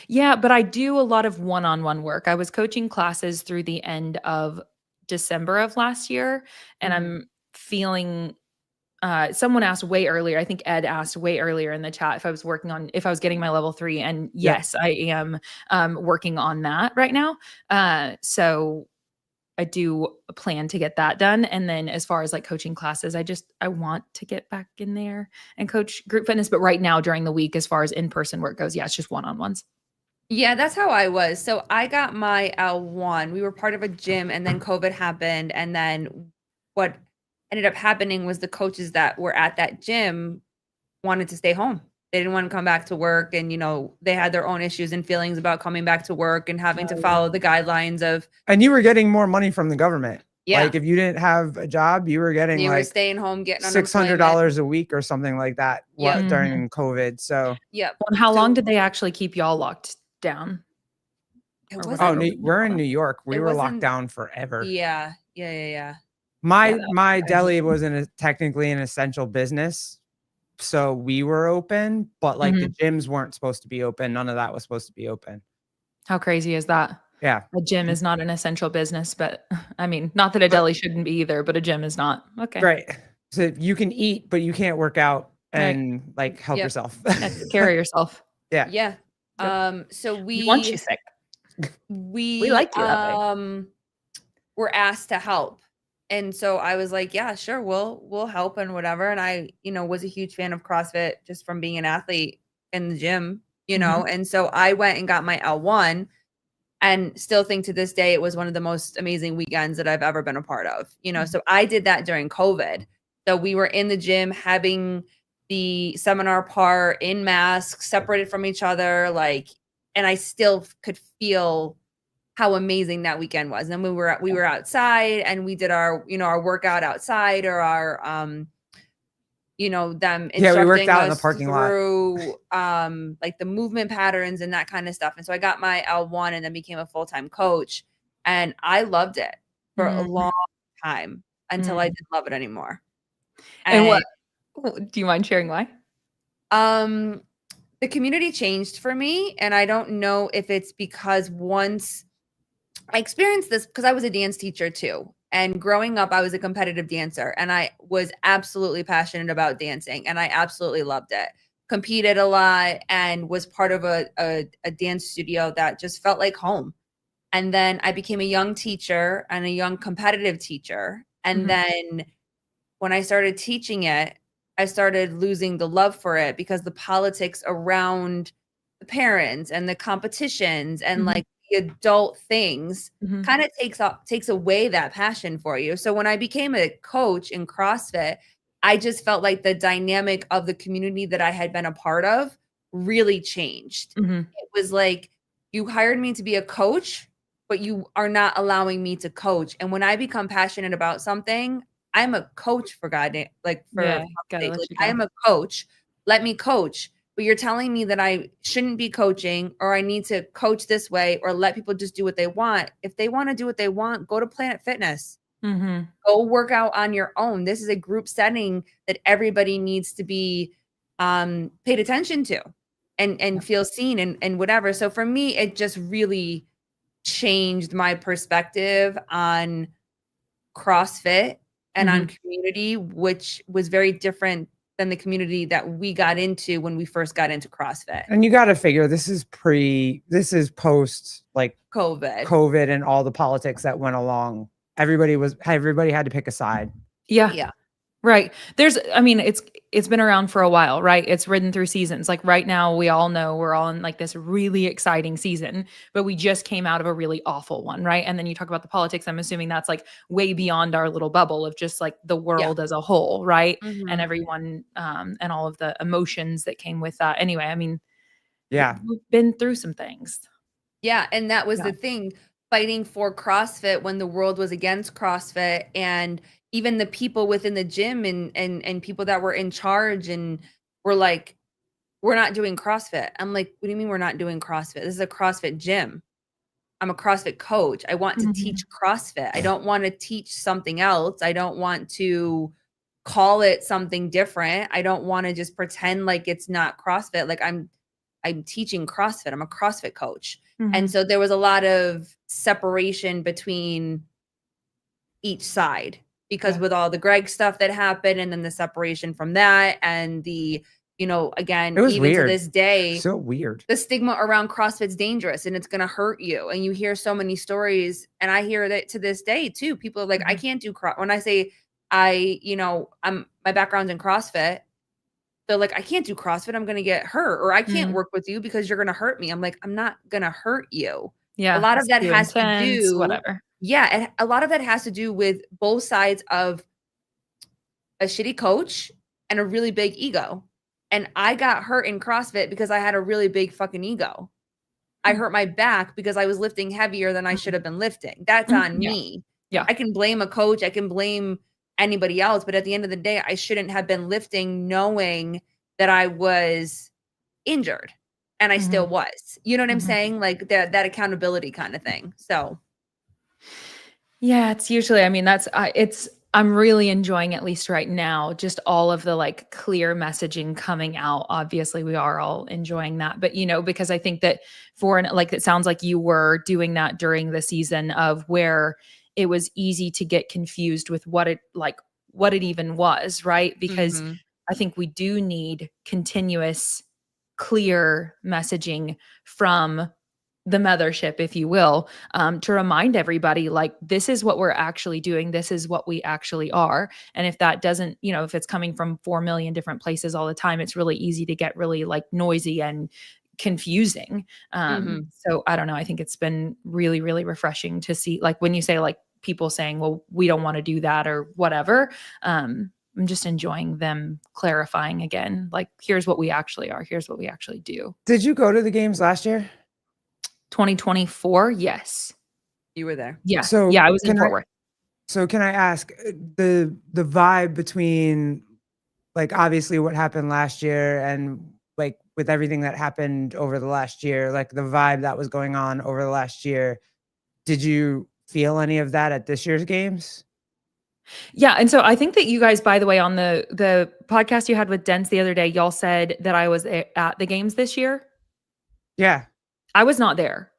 Yeah, but I do a lot of one-on-one work. I was coaching classes through the end of December of last year. And I'm feeling someone asked way earlier. I think Ed asked way earlier in the chat if I was getting my level 3. And yes, I am working on that right now. So I do plan to get that done. And then as far as like coaching classes, I want to get back in there and coach group fitness. But right now during the week, as far as in-person work goes, yeah, it's just one-on-ones. Yeah, that's how I was. So I got my L1. We were part of a gym and then COVID happened. And then what ended up happening was the coaches that were at that gym wanted to stay home. They didn't want to come back to work. And, they had their own issues and feelings about coming back to work and having to follow the guidelines of. And you were getting more money from the government. Yeah. Like if you didn't have a job, you were getting You were like staying home, getting $600 a week or something like that Yep. during COVID. So Yep. And how long did they actually keep y'all locked down? we're in New York. We were locked wasn't- down forever. Yeah. My deli wasn't technically an essential business. So we were open, but like the gyms weren't supposed to be open. None of that was supposed to be open. How crazy is that? Yeah. A gym is not an essential business, but I mean, not that a deli shouldn't be either, but a gym is not. Okay. Right. So you can eat, but you can't work out and like help yourself. Take care of yourself. Yeah. Yeah. So we want you sick. We like you that way. Were asked to help. And so I was like, yeah, sure, we'll help and whatever. And I, was a huge fan of CrossFit just from being an athlete in the gym, and so I went and got my L1 and still think to this day it was one of the most amazing weekends that I've ever been a part of, so I did that during COVID. So we were in the gym having the seminar part in masks, separated from each other, and I still could feel how amazing that weekend was. And we were outside and we did our, our workout outside or our, them instructing we worked out us in the parking through, like the movement patterns and that kind of stuff. And so I got my L1 and then became a full-time coach, and I loved it for a long time until I didn't love it anymore. And what, do you mind sharing why? The community changed for me. And I don't know if it's because once I experienced this, because I was a dance teacher too. And growing up, I was a competitive dancer and I was absolutely passionate about dancing and I absolutely loved it. Competed a lot and was part of a dance studio that just felt like home. And then I became a young teacher and a young competitive teacher. And then when I started teaching it, I started losing the love for it because the politics around the parents and the competitions and like the adult things kind of takes away that passion for you. So when I became a coach in CrossFit, I just felt like the dynamic of the community that I had been a part of really changed. It was like, you hired me to be a coach, but you are not allowing me to coach. And when I become passionate about something, I'm a coach for God, like for I am a coach. Let me coach. But you're telling me that I shouldn't be coaching or I need to coach this way or let people just do what they want. If they want to do what they want, go to Planet Fitness. Go work out on your own. This is a group setting that everybody needs to be paid attention to. and feel seen and whatever. So for me, it just really changed my perspective on CrossFit and on community, which was very different than the community that we got into when we first got into CrossFit. And you got to figure this is post like COVID and all the politics that went along. Everybody had to pick a side. Yeah. Right. I mean, it's been around for a while, right? It's ridden through seasons. Like right now, we all know we're all in like this really exciting season, but we just came out of a really awful one, right? And then you talk about the politics. I'm assuming that's like way beyond our little bubble of just like the world as a whole, right? And everyone and all of the emotions that came with that. Anyway, I mean, Yeah. we've been through some things. Yeah, and that was the thing, fighting for CrossFit when the world was against CrossFit, and even the people within the gym and people that were in charge and were like, we're not doing CrossFit. I'm like, what do you mean we're not doing CrossFit? This is a CrossFit gym. I'm a CrossFit coach. I want to teach CrossFit. I don't want to teach something else. I don't want to call it something different. I don't want to just pretend like it's not CrossFit. Like I'm teaching CrossFit. I'm a CrossFit coach. And so there was a lot of separation between each side because with all the Greg stuff that happened and then the separation from that and the, again, It was even weird. to this day, So weird. the stigma around CrossFit's dangerous and it's going to hurt you. And you hear so many stories, and I hear that to this day too. People are like, I can't do when I say my background's in CrossFit, they're like, I can't do CrossFit. I'm going to get hurt, or I can't work with you because you're going to hurt me. I'm like, I'm not going to hurt you. Yeah. A lot of that has to do, whatever. Yeah. And a lot of that has to do with both sides of a shitty coach and a really big ego. And I got hurt in CrossFit because I had a really big fucking ego. I hurt my back because I was lifting heavier than I should have been lifting. That's on me. Yeah. I can blame a coach. I can blame anybody else. But at the end of the day, I shouldn't have been lifting knowing that I was injured. And I still was. You know what I'm saying? Like that accountability kind of thing. So. Yeah, it's usually, I mean, I'm really enjoying, at least right now, just all of the like clear messaging coming out. Obviously, we are all enjoying that, but because I think that it sounds like you were doing that during the season of where it was easy to get confused with what it even was, right? Because I think we do need continuous, clear messaging from the mothership, if you will, to remind everybody, like, this is what we're actually doing. This is what we actually are. And if that doesn't, if it's coming from 4 million different places all the time, it's really easy to get really like noisy and confusing. So I don't know. I think it's been really, really refreshing to see, like, when you say like people saying, well, we don't want to do that or whatever. I'm just enjoying them clarifying again, like, here's what we actually are. Here's what we actually do. Did you go to the games last year? 2024? Yes. You were there. Yeah. So I was in Fort Worth. So can I ask the vibe between, like, obviously what happened last year and like with everything that happened over the last year, like the vibe that was going on over the last year, did you feel any of that at this year's games? Yeah. And so I think that you guys, by the way, on the podcast you had with Dents the other day, y'all said that I was at the games this year. Yeah. I was not there.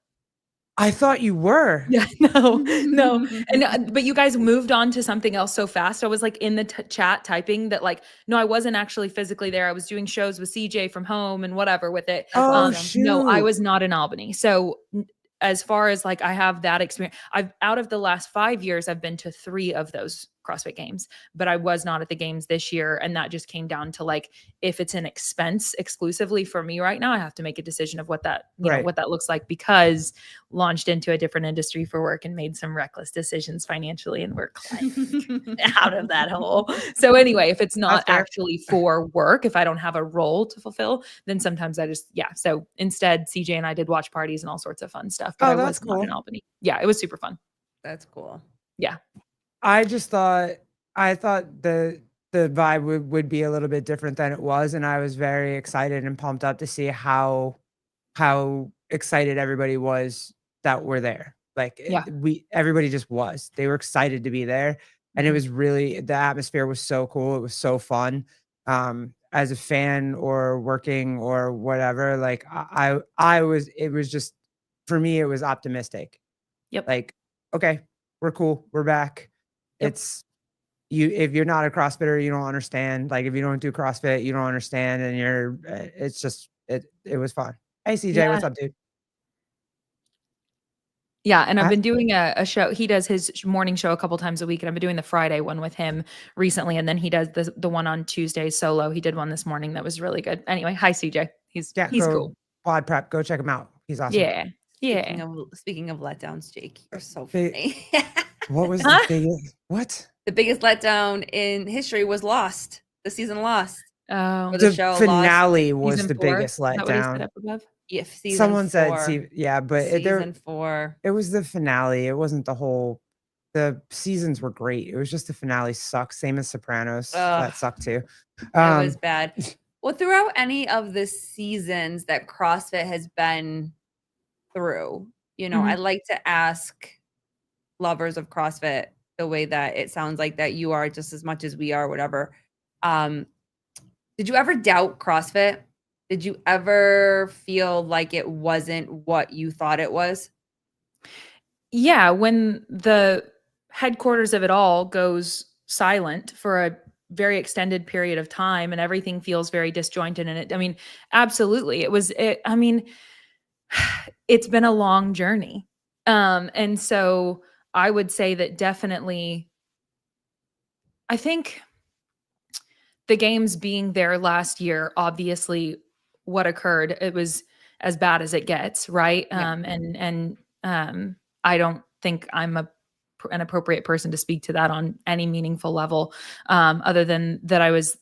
I thought you were. Yeah, no. And, but you guys moved on to something else so fast. I was like in the chat typing that, like, no, I wasn't actually physically there. I was doing shows with CJ from home and whatever with it. Oh, shoot. No, I was not in Albany. So as far as like, I have that experience, out of the last 5 years, I've been to 3 of those CrossFit games, but I was not at the games this year. And that just came down to, like, if it's an expense exclusively for me right now, I have to make a decision of what that, what that looks like, because launched into a different industry for work and made some reckless decisions financially, and we're out of that hole. So anyway, if it's not actually for work, if I don't have a role to fulfill, then sometimes I just, So instead, CJ and I did watch parties and all sorts of fun stuff, but I was not in Albany. Yeah, it was super fun. That's cool. Yeah. I thought the vibe would be a little bit different than it was. And I was very excited and pumped up to see how excited everybody was that we're there. Like, everybody just was, they were excited to be there. And it was really, the atmosphere was so cool. It was so fun. as a fan or working or whatever, like it was just, for me, it was optimistic. Yep. Like, okay, we're cool. We're back. Yep. It's if you're not a CrossFitter, you don't understand. Like if you don't do CrossFit, you don't understand. And it's just, it was fun. Hey CJ, Yeah. what's up, dude? Yeah, and I've I- been doing a show. He does his morning show a couple times a week, and I've been doing the Friday one with him recently, and then he does the one on Tuesday solo. He did one this morning that was really good. Anyway, hi CJ. He's go cool. Pod Prep. Go check him out. He's awesome. Yeah. Speaking of letdowns, Jake, you're so Big- funny. What was Huh? the biggest? What? The biggest letdown in history was Lost. The season Lost. Oh, Or The show finale was season the 4? biggest Is that what he said letdown. up above? If season Someone 4, said, yeah, but season 4. it was the finale. It wasn't the whole. The seasons were great. It was just the finale sucked. Same as Sopranos. That sucked too. It was bad. Well, throughout any of the seasons that CrossFit has been through, you know, I like to ask lovers of CrossFit the way that it sounds like that you are just as much as we are, whatever. Did you ever doubt CrossFit? Did you ever feel like it wasn't what you thought it was? Yeah, when the headquarters of it all goes silent for a very extended period of time and everything feels very disjointed in it. I mean, absolutely. It's been a long journey. And so I would say that definitely, I think the games being there last year, obviously what occurred, it was as bad as it gets, right? Yeah. I don't think I'm an appropriate person to speak to that on any meaningful level, other than that I was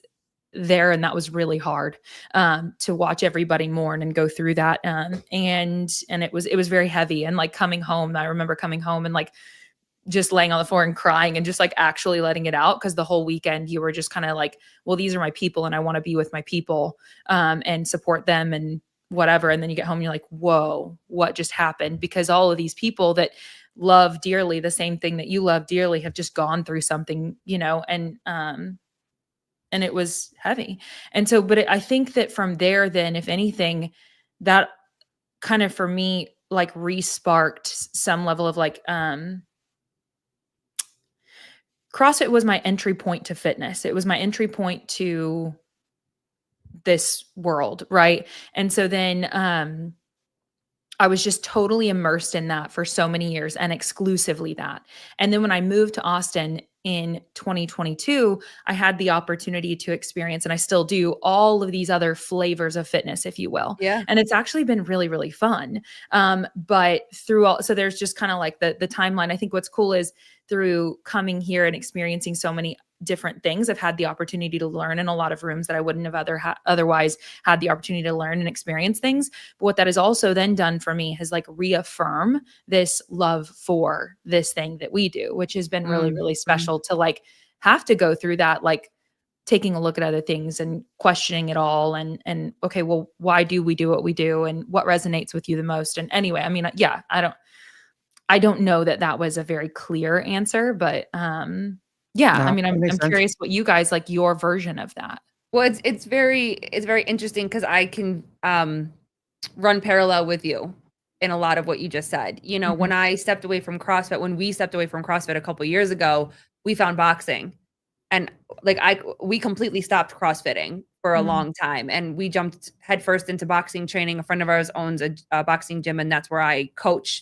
there and that was really hard to watch everybody mourn and go through that. And it was very heavy. And like coming home, I remember coming home and like just laying on the floor and crying and just like actually letting it out, because the whole weekend you were just kind of like, well, these are my people and I want to be with my people and support them and whatever. And then you get home and you're like, whoa, what just happened? Because all of these people that love dearly the same thing that you love dearly have just gone through something, you know, and it was heavy. And so, but I think that from there, then if anything, that kind of for me, like re-sparked some level of like, CrossFit was my entry point to fitness. It was my entry point to this world, right? And so then I was just totally immersed in that for so many years and exclusively that. And then when I moved to Austin in 2022, I had the opportunity to experience, and I still do, all of these other flavors of fitness, if you will. Yeah. And it's actually been really, really fun. But through all, so there's just kind of like the timeline. I think what's cool is through coming here and experiencing so many different things, I've had the opportunity to learn in a lot of rooms that I wouldn't have otherwise had the opportunity to learn and experience things. But what that has also then done for me has like reaffirm this love for this thing that we do, which has been really, really special to like have to go through that, like taking a look at other things and questioning it all. And okay, well, why do we do what we do? And what resonates with you the most? And anyway, I mean, yeah, I don't know that was a very clear answer, but yeah, No, I mean, I'm that makes sense. curious what you guys, like your version of that. Well, it's very interesting because I can run parallel with you in a lot of what you just said. You know, when I stepped away from CrossFit, when we stepped away from CrossFit a couple years ago, we found boxing, and like we completely stopped CrossFitting for a long time, and we jumped headfirst into boxing training. A friend of ours owns a boxing gym, and that's where I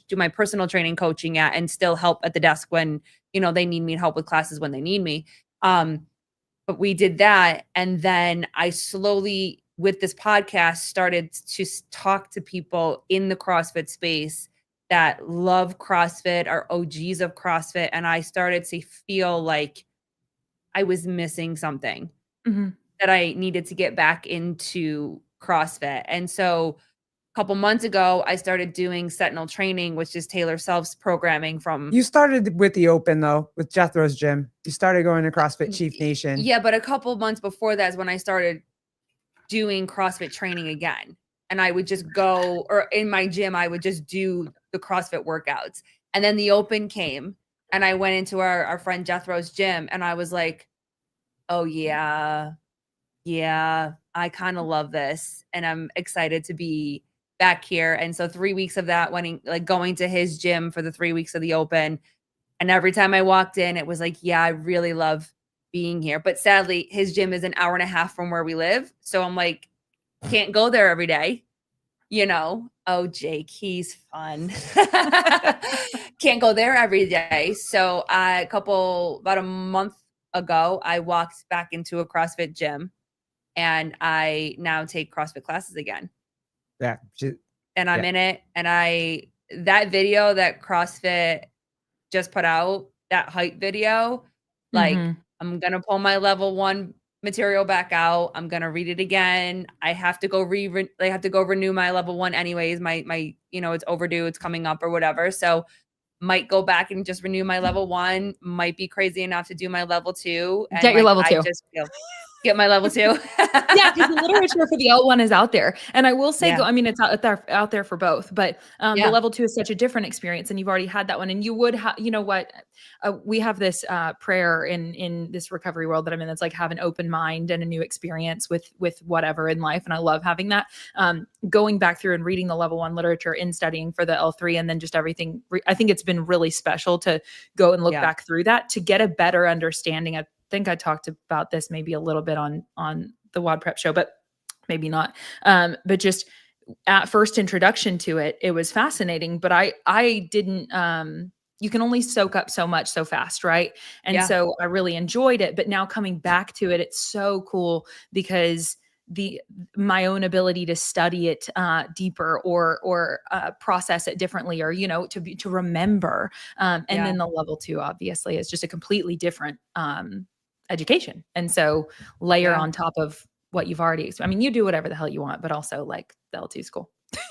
do my personal training coaching at, and still help at the desk when, you know, they need me, to help with classes when they need me. But we did that. And then I slowly, with this podcast, started to talk to people in the CrossFit space that love CrossFit, are OGs of CrossFit. And I started to feel like I was missing something, that I needed to get back into CrossFit. And so a couple months ago, I started doing Sentinel training, which is Taylor Self's programming from. You started with the Open though, with Jethro's gym. You started going to CrossFit Chief Nation. Yeah, but a couple months before that is when I started doing CrossFit training again. And I would just go, or in my gym, I would just do the CrossFit workouts. And then the Open came, and I went into our friend Jethro's gym, and I was like, oh yeah, I kind of love this and I'm excited to be back here. And so 3 weeks of that, going to his gym for the 3 weeks of the open. And every time I walked in, it was like, yeah, I really love being here. But sadly, his gym is an hour and a half from where we live. So I'm like, can't go there every day. Oh, Jake, he's fun. Can't go there every day. So about a month ago, I walked back into a CrossFit gym and I now take CrossFit classes again. Yeah. And I'm in it. And that video that CrossFit just put out, that height video, like I'm going to pull my level 1 material back out. I'm going to read it again. I have to go renew my level 1 anyways. My it's overdue. It's coming up or whatever. So might go back and just renew my level 1, might be crazy enough to do my level 2. And get your level 2. I just feel get my level 2. Yeah, because the literature for the L1 is out there. And I will say, it's out there for both, but the level 2 is such a different experience and you've already had that one. And you would have, we have this prayer in this recovery world that I'm in. That's like have an open mind and a new experience with whatever in life. And I love having that. Going back through and reading the level 1 literature and studying for the L3 and then just everything. I think it's been really special to go and look back through that to get a better understanding. I think I talked about this maybe a little bit on the WOD Prep show, but maybe not. But just at first introduction to it, it was fascinating, but I didn't, you can only soak up so much so fast. Right. And so I really enjoyed it, but now coming back to it, it's so cool because my own ability to study it deeper or process it differently or, to remember. And then the level 2 obviously is just a completely different education. And so layer on top of what you've already, you do whatever the hell you want, but also like the L2 school.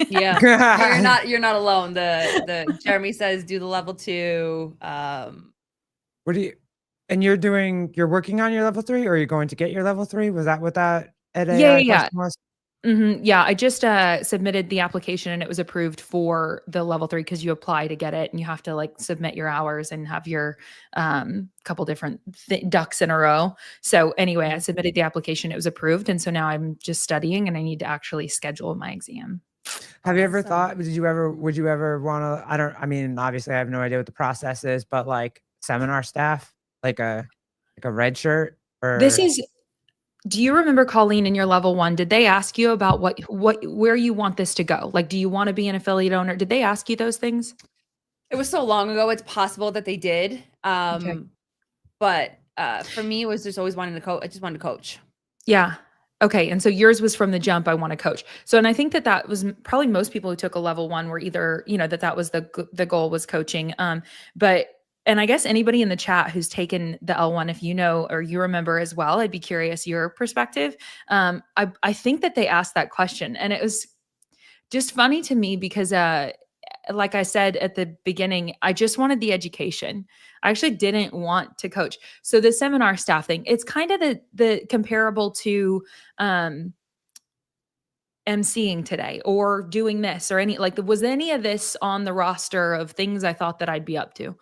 Yeah. You're not alone. The Jeremy says, do the level 2. What do you, and you're working on your level 3 or are you going to get your level 3? Was that what that yeah. Yeah, I just submitted the application and it was approved for the level 3 because you apply to get it and you have to like submit your hours and have your couple different ducks in a row. So anyway, I submitted the application, it was approved. And so now I'm just studying and I need to actually schedule my exam. Have you ever thought, would you ever want to, obviously I have no idea what the process is, but like seminar staff, like a red shirt or do you remember, Colleen, in your level 1, did they ask you about where you want this to go? Like, do you want to be an affiliate owner? Did they ask you those things? It was so long ago. It's possible that they did. But for me, it was just always wanting to coach. I just wanted to coach. Yeah. Okay. And so yours was from the jump, I want to coach. So, and I think that was probably most people who took a level 1 were either, that was the goal was coaching. And I guess anybody in the chat who's taken the L1, if you know or you remember as well, I'd be curious your perspective. I think that they asked that question and it was just funny to me because like I said at the beginning, I just wanted the education. I actually didn't want to coach. So the seminar staff thing, it's kind of the comparable to emceeing today or doing this or was any of this on the roster of things I thought that I'd be up to?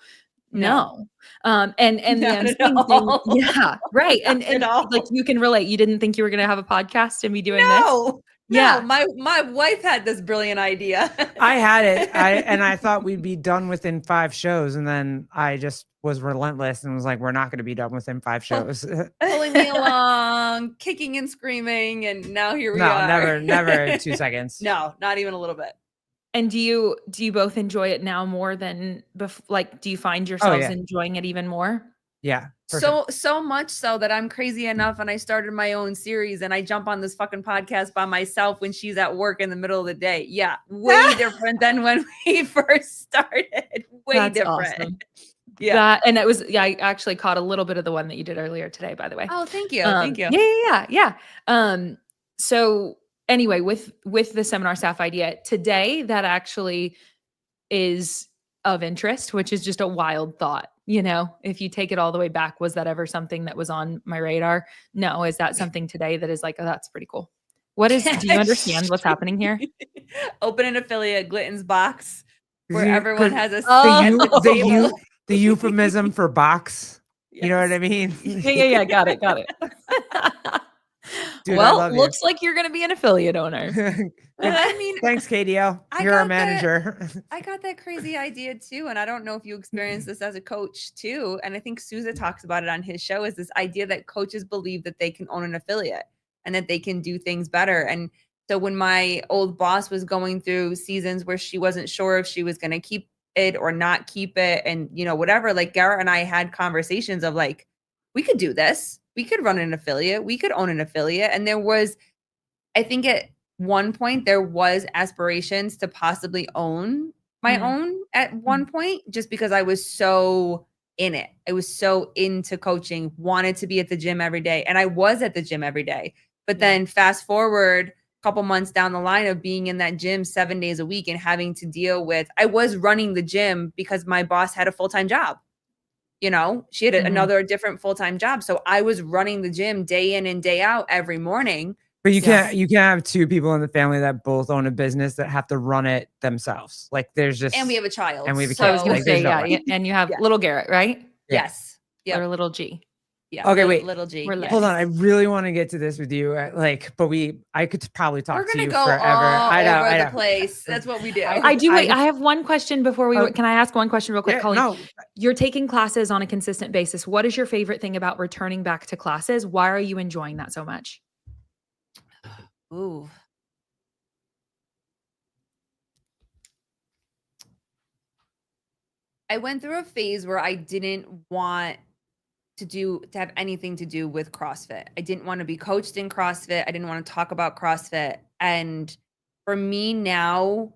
No. And the emceeing thing, yeah, right. And like you can relate. You didn't think you were going to have a podcast and be doing this? Yeah. My wife had this brilliant idea. I had it. I thought we'd be done within 5 shows. And then I just was relentless and was like, we're not going to be done within 5 shows. Pulling me along, kicking and screaming. And now here we are. Never 2 seconds. No, not even a little bit. And do you both enjoy it now more than before? Like, do you find yourselves enjoying it even more? Yeah. So much so that I'm crazy enough and I started my own series and I jump on this fucking podcast by myself when she's at work in the middle of the day. Yeah. Way different than when we first started. That's different. Awesome. Yeah. And it was, I actually caught a little bit of the one that you did earlier today, by the way. Oh, thank you. Thank you. Yeah. So anyway, with the seminar staff idea today, that actually is of interest, which is just a wild thought. If you take it all the way back, was that ever something that was on my radar? No. Is that something today that is like, oh, that's pretty cool. Do you understand what's happening here? Open an affiliate Glitten's box where everyone has a the euphemism for box. You know what I mean? Yeah. Got it. Dude, I Well, love you. looks like you're going to be an affiliate owner. I mean, Thanks, KDL. I You're our got that. manager. I got that crazy idea too. And I don't know if you experienced this as a coach too. And I think Souza talks about it on his show, is this idea that coaches believe that they can own an affiliate and that they can do things better. And so when my old boss was going through seasons where she wasn't sure if she was going to keep it or not keep it, and whatever, like Garrett and I had conversations of like, we could do this. We could run an affiliate. We could own an affiliate. And there was, I think at one point there was aspirations to possibly own my own at one point, just because I was so in it. I was so into coaching, wanted to be at the gym every day. And I was at the gym every day. But then fast forward a couple months down the line of being in that gym 7 days a week and having to deal with, I was running the gym because my boss had a full-time job. She had another different full-time job. So I was running the gym day in and day out every morning. But you can't have two people in the family that both own a business that have to run it themselves. Like there's just, And we have a child. and we have a So I was kid. going Like, to say, there's no way. and you have little Garrett, right? Yeah. Yes. Yeah. Or little G. Yeah. Okay, wait. Little G. We're yes. Hold on, I really want to get to this with you. I could probably talk We're to gonna you go forever. all I know, over I the know. place. That's what we do. I do. Wait, I have one question before we. Oh. Can I ask one question real quick, Yeah, Colleen? no, You're taking classes on a consistent basis. What is your favorite thing about returning back to classes? Why are you enjoying that so much? Ooh. I went through a phase where I didn't want to have anything to do with CrossFit. I didn't want to be coached in CrossFit. I didn't want to talk about CrossFit. And for me now,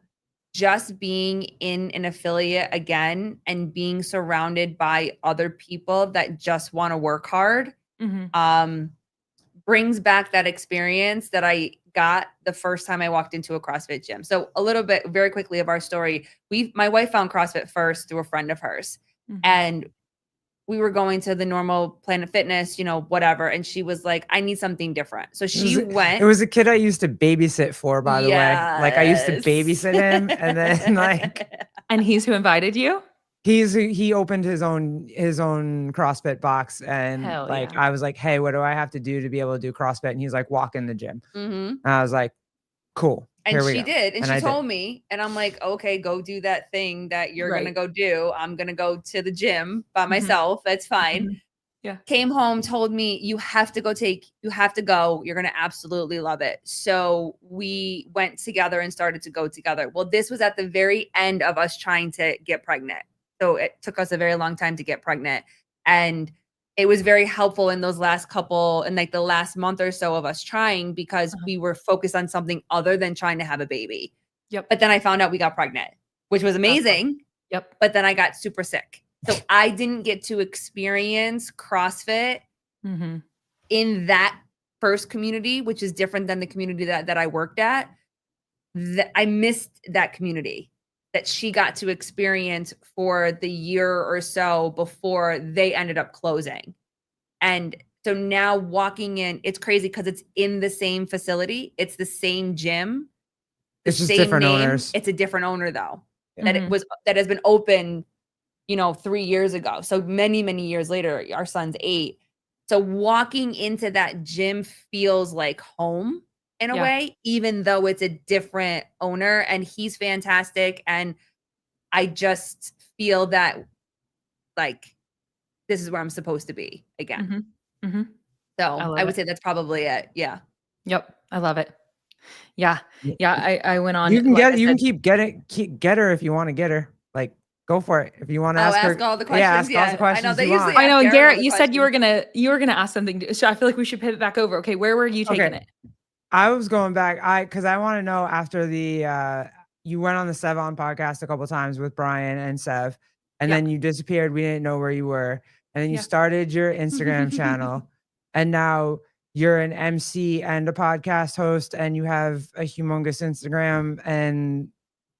just being in an affiliate again and being surrounded by other people that just want to work hard, brings back that experience that I got the first time I walked into a CrossFit gym. So a little bit very quickly of our story. My wife found CrossFit first through a friend of hers. And we were going to the normal Planet Fitness, whatever. And she was like, I need something different. So she went. It was a kid I used to babysit for, by the way. Like I used to babysit him, and then like, and he's who invited you? he opened his own CrossFit box, and Hell like yeah. I was like, hey, what do I have to do to be able to do CrossFit? And he's like, walk in the gym. Mhm. And I was like, cool. And here we she go. did. And I she did. told me, and I'm like, okay, go do that thing that you're going to Right. go do. I'm going to go to the gym by myself. That's fine. Yeah. Came home, told me, you have to go. You're going to absolutely love it. So we went together and started to go together. Well, this was at the very end of us trying to get pregnant. So it took us a very long time to get pregnant. And it was very helpful in those last couple, and like the last month or so of us trying, because we were focused on something other than trying to have a baby. Yep. But then I found out we got pregnant, which was amazing. Yep. But then I got super sick. So I didn't get to experience CrossFit in that first community, which is different than the community that I worked at. I missed that community that she got to experience for the year or so before they ended up closing. And so now walking in, it's crazy because it's in the same facility. It's the same gym. It's just different owners. It's a different owner though. Yeah. That has been open, 3 years ago. So many, many years later, our son's 8. So walking into that gym feels like home in a way, even though it's a different owner, and he's fantastic. And I just feel that like this is where I'm supposed to be again. So I would say that's probably it. Yeah. Yep. I love it. Yeah. Yeah. I went on. You can like you can get her if you want to get her. Like go for it. If you want to ask her. all the questions. Yeah, ask all the questions. I know they you usually want. I know. And ask Garrett all Garrett, the you said you were questions. gonna ask something. So I feel like we should pivot back over. Okay. Where were you taking it? I was going back. Because I want to know after the you went on the Sevon podcast a couple times with Brian and Sev, and then you disappeared. We didn't know where you were, and then you started your Instagram channel, and now you're an MC and a podcast host, and you have a humongous Instagram. And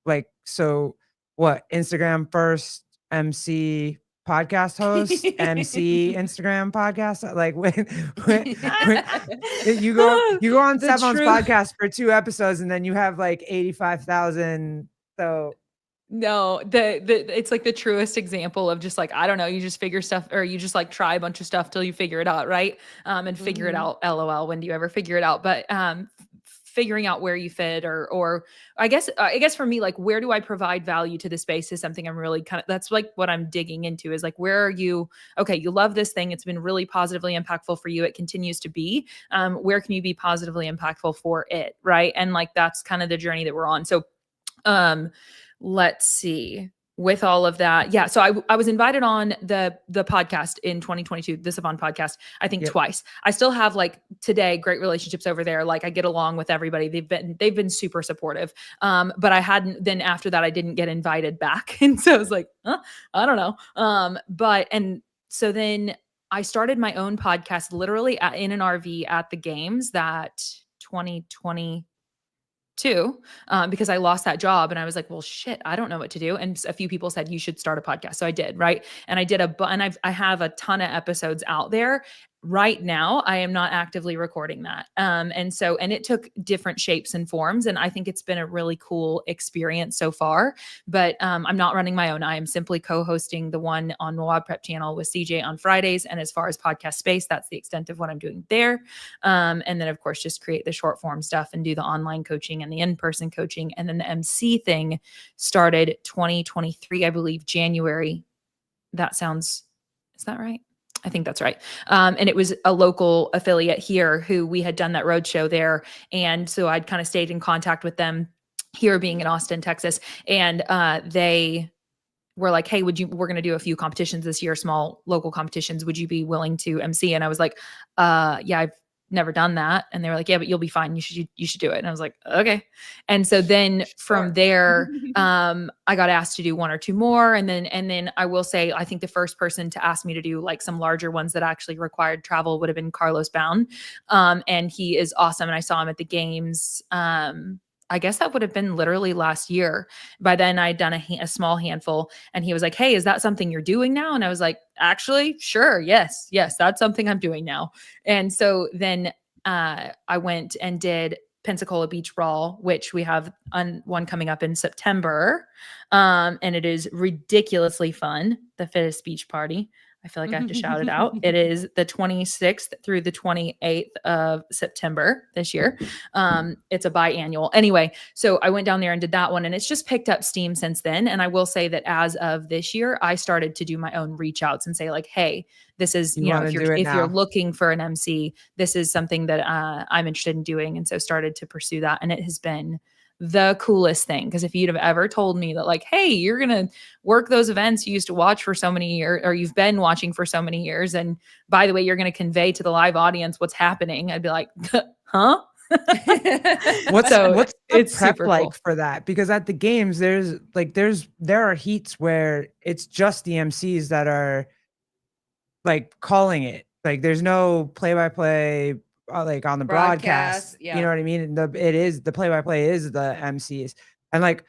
like, so what? Instagram first, MC podcast host, MC Instagram podcast. Like when you go on Sevon's podcast for 2 episodes, and then you have like 85,000. So No, it's like the truest example of just like, I don't know, you just figure stuff or you just like try a bunch of stuff till you figure it out, right? And figure it out. LOL, when do you ever figure it out? But figuring out where you fit or I guess for me, like where do I provide value to the space is something I'm really that's like what I'm digging into is like, where are you? Okay, you love this thing. It's been really positively impactful for you. It continues to be. Where can you be positively impactful for it? Right. And like, that's kind of the journey that we're on. So let's see, with all of that. Yeah. So I was invited on the podcast in 2022, the Savon podcast, I think twice. I still have like today, great relationships over there. Like I get along with everybody. They've been super supportive. But I hadn't, then after that, I didn't get invited back. And so I was like, I don't know. And so then I started my own podcast literally in an RV at the games that 2020 because I lost that job and I was like, well, shit, I don't know what to do. And a few people said, you should start a podcast. So I did. Right. And I did and I have a ton of episodes out there. Right now, I am not actively recording that. And it took different shapes and forms. And I think it's been a really cool experience so far, but I'm not running my own. I am simply co-hosting the one on Moab Prep channel with CJ on Fridays. And as far as podcast space, that's the extent of what I'm doing there. And then of course, just create the short form stuff and do the online coaching and the in-person coaching. And then the MC thing started 2023, I believe, January. Is that right? I think that's right. And it was a local affiliate here who we had done that road show there. And so I'd kind of stayed in contact with them here being in Austin, Texas. And they were like, hey, we're going to do a few competitions this year, small local competitions. Would you be willing to MC? And I was like, yeah, I've never done that. And they were like, yeah, but you'll be fine. You should do it. And I was like, okay. And so then from there, I got asked to do one or two more. And then I will say, I think the first person to ask me to do like some larger ones that actually required travel would have been Carlos Bound. And he is awesome. And I saw him at the games. I guess that would have been literally last year. By then I'd done a small handful and he was like, hey, is that something you're doing now? And I was like, actually, sure. Yes, that's something I'm doing now. And so then I went and did Pensacola Beach Brawl, which we have one coming up in September. And it is ridiculously fun. The Fittest Beach Party. I feel like I have to shout it out. It is the 26th through the 28th of September this year. It's a biannual. Anyway, so I went down there and did that one and it's just picked up steam since then. And I will say that as of this year, I started to do my own reach outs and say like, hey, this is, if you're looking for an MC, this is something that I'm interested in doing. And so started to pursue that. And it has been the coolest thing. Because if you'd have ever told me that like, hey, you're going to work those events you used to watch for so many years, or you've been watching for so many years. And by the way, you're going to convey to the live audience what's happening. I'd be like, huh? What's it's prep super like cool. for that? Because at the games, there are heats where it's just the MCs that are like calling it. Like there's no play-by-play like on the broadcast. Yeah. You know what I mean? The play-by-play is the MCs. And like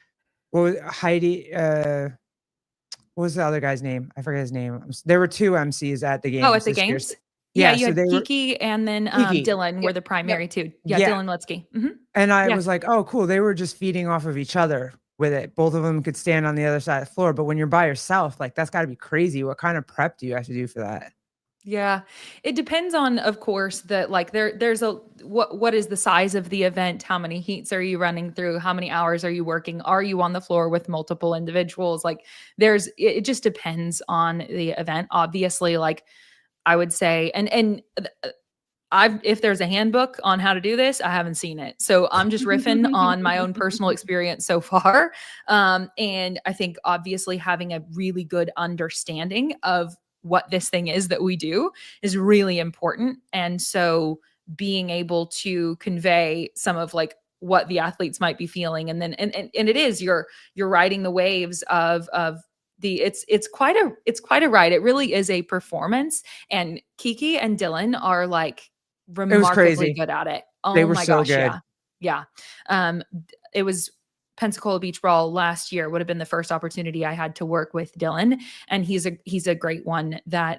Heidi, what was the other guy's name? I forget his name. There were two MCs at the games. Oh, at the games? Yeah, you had KYKY and then Dylan were the primary two. Yeah, Dylan Lutzke. Mm-hmm. And I was like, oh, cool. They were just feeding off of each other with it. Both of them could stand on the other side of the floor. But when you're by yourself, like that's got to be crazy. What kind of prep do you have to do for that? Yeah, it depends on, of course, that like there's what is the size of the event? How many heats are you running through? How many hours are you working? Are you on the floor with multiple individuals? Like it just depends on the event. Obviously, like I would say, and if there's a handbook on how to do this, I haven't seen it. So I'm just riffing on my own personal experience so far. And I think obviously having a really good understanding of what this thing is that we do is really important. And so being able to convey some of like what the athletes might be feeling. And then, and it is, you're riding the waves of it's quite a ride. It really is a performance. And KYKY and Dylan are like remarkably good at it. Oh, they were my so gosh. good. Yeah. It was Pensacola Beach Brawl last year would have been the first opportunity I had to work with Dylan. And he's a great one that,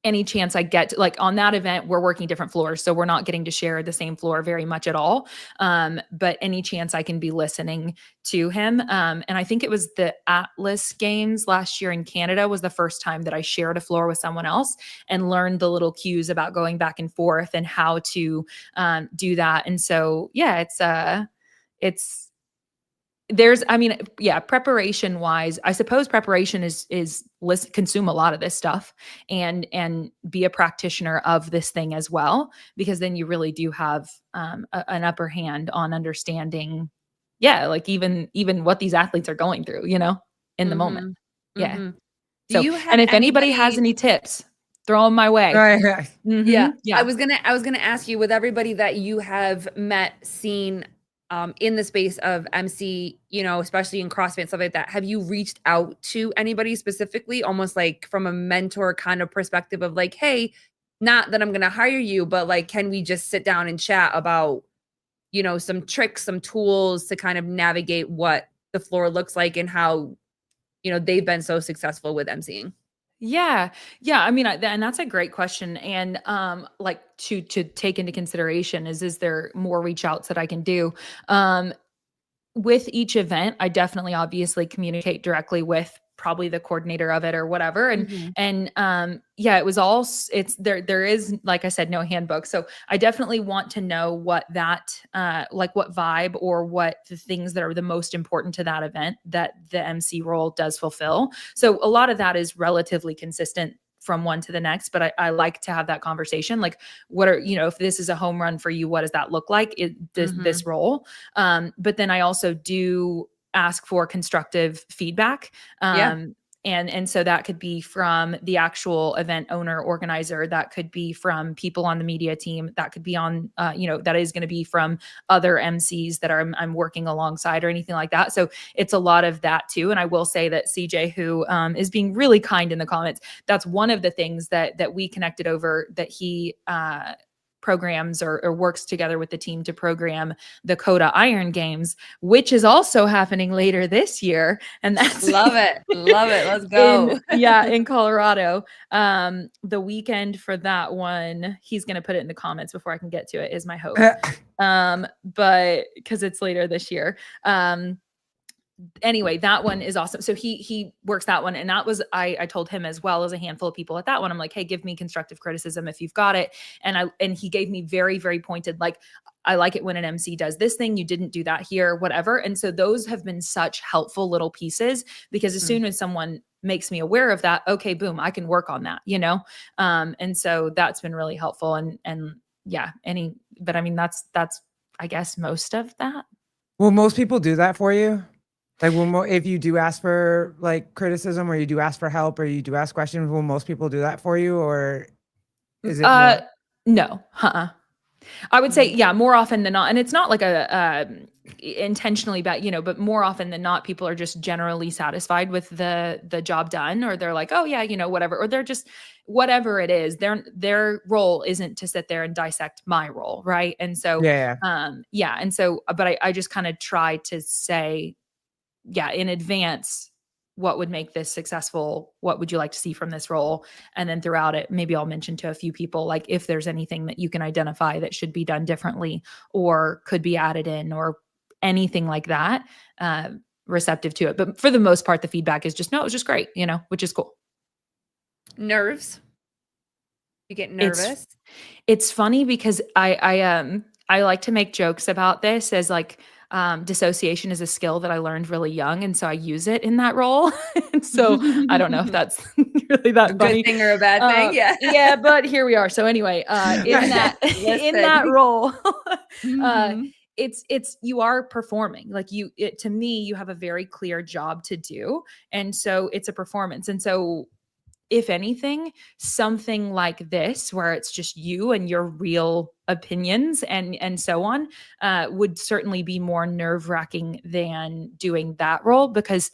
any chance I get to, like on that event, we're working different floors. So we're not getting to share the same floor very much at all. But any chance I can be listening to him. And I think it was the Atlas Games last year in Canada was the first time that I shared a floor with someone else and learned the little cues about going back and forth and how to do that. And so, yeah, it's, there's, I mean, yeah, preparation wise, I suppose preparation is consume a lot of this stuff and be a practitioner of this thing as well, because then you really do have an upper hand on understanding, yeah, like even what these athletes are going through, you know, in the moment. Yeah. Do So, you have and if anybody has any tips, throw them my way. Right. Yeah. Yeah. I was gonna ask you, with everybody that you have met, seen in the space of MC, you know, especially in CrossFit and stuff like that, have you reached out to anybody specifically, almost like from a mentor kind of perspective of like, hey, not that I'm gonna hire you, but like, can we just sit down and chat about, you know, some tricks, some tools to kind of navigate what the floor looks like and how, you know, they've been so successful with MCing? Yeah. Yeah. I mean, and that's a great question. And like to take into consideration is there more reach outs that I can do? With each event, I definitely obviously communicate directly with probably the coordinator of it or whatever. And yeah, it was all it's there is, like I said, no handbook. So I definitely want to know what that like what vibe or what the things that are the most important to that event that the MC role does fulfill. So a lot of that is relatively consistent from one to the next, but I like to have that conversation. Like, what are, you know, if this is a home run for you, what does that look like? This role? But then I also do ask for constructive feedback. And so that could be from the actual event owner organizer, that could be from people on the media team, that could be on, you know, that is going to be from other MCs that I'm working alongside or anything like that. So it's a lot of that too. And I will say that CJ, who is being really kind in the comments, that's one of the things that we connected over, that he programs or works together with the team to program the Coda Iron Games, which is also happening later this year. And that's Love it. Let's go. in Colorado. The weekend for that one, he's going to put it in the comments before I can get to it, is my hope. But because it's later this year. Anyway, that one is awesome. So he works that one. And that was, I told him, as well as a handful of people at that one, I'm like, hey, give me constructive criticism if you've got it. And he gave me very, very pointed, like, I like it when an MC does this thing, you didn't do that here, whatever. And so those have been such helpful little pieces, because as soon as someone makes me aware of that, okay, boom, I can work on that, you know? And so that's been really helpful. And yeah, but I mean, that's, I guess, most of that. Will most people do that for you? Like, if you do ask for like criticism, or you do ask for help, or you do ask questions, will most people do that for you, or is it more? No, I would say, yeah, more often than not. And it's not like a intentionally bad, you know, but more often than not, people are just generally satisfied with the job done, or they're like, oh yeah, you know, whatever, or they're just, whatever it is, their role isn't to sit there and dissect my role, right? And so Yeah. yeah, and so, but I just kind of try to say, yeah, in advance, what would make this successful? What would you like to see from this role? And then throughout it, maybe I'll mention to a few people, like, if there's anything that you can identify that should be done differently or could be added in or anything like that, receptive to it. But for the most part, the feedback is just, no, it was just great, you know, which is cool. Nerves? You get nervous? It's funny because I like to make jokes about this as like, dissociation is a skill that I learned really young. And so I use it in that role. And so I don't know if that's really that funny. Good thing or a bad thing. Yeah. Yeah. But here we are. So anyway, in that role, it's, you are performing, like to me, you have a very clear job to do. And so it's a performance. And so if anything, something like this, where it's just you and your real opinions and so on, would certainly be more nerve-wracking than doing that role, because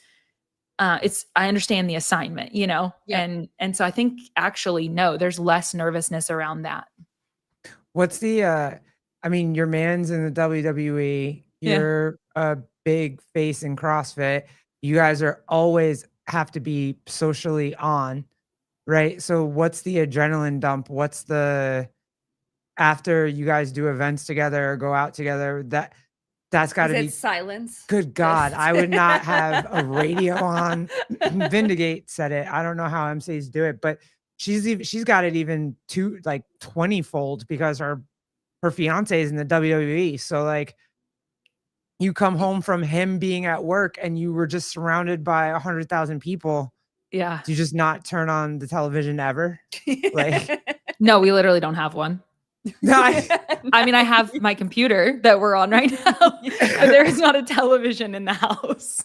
I understand the assignment, you know? Yeah. And so I think actually, no, there's less nervousness around that. What's the, I mean, your man's in the WWE, you're a big face in CrossFit. You guys are always have to be socially on, right? So what's the adrenaline dump? What's the after you guys do events together or go out together? That's got Is to it be silence? good. God, Just- I would not have a radio on. Vindicate said it. I don't know how MCs do it, but she's got it even 20-fold because her fiance is in the WWE. So like you come home from him being at work and you were just surrounded by 100,000 people. Yeah. Do you just not turn on the television ever? Like, No, we literally don't have one. no, I mean, I have my computer that we're on right now, but there is not a television in the house.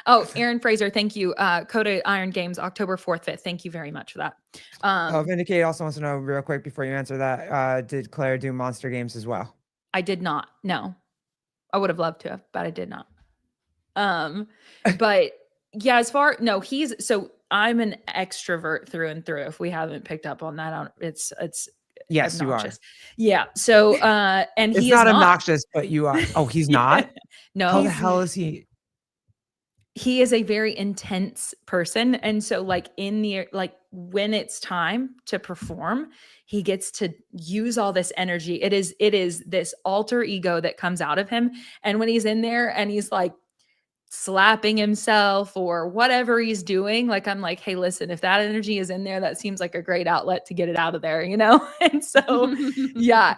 Oh, Aaron Fraser, thank you. Coda Iron Games, October 4th, 5th. Thank you very much for that. Vindicate also wants to know real quick before you answer that, did Claire do Monster Games as well? I did not. No, I would have loved to have, but I did not. But yeah, so I'm an extrovert through and through. If we haven't picked up on that, it's Yes, obnoxious. Yeah. So, and it's he not is obnoxious, but you are. Oh, he's not? No. How the hell is he? He is a very intense person. And so like when it's time to perform, he gets to use all this energy. It is this alter ego that comes out of him. And when he's in there and he's like slapping himself or whatever he's doing, like I'm like, hey, listen, if that energy is in there, that seems like a great outlet to get it out of there, And so yeah,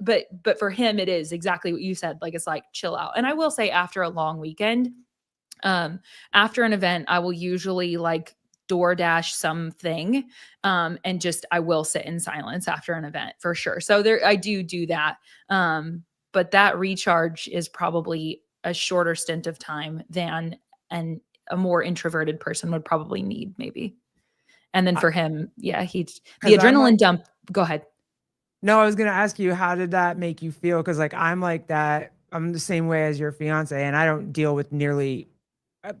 but for him it is exactly what you said. Like it's like chill out. And I will say after a long weekend, after an event, I will usually like DoorDash something, and just I will sit in silence after an event for sure. So I do that. But that recharge is probably a shorter stint of time than a more introverted person would probably need, maybe. And then for him, yeah, the adrenaline dump. Go ahead. No, I was gonna ask you, how did that make you feel? Because like I'm like that. I'm the same way as your fiance, and I don't deal with nearly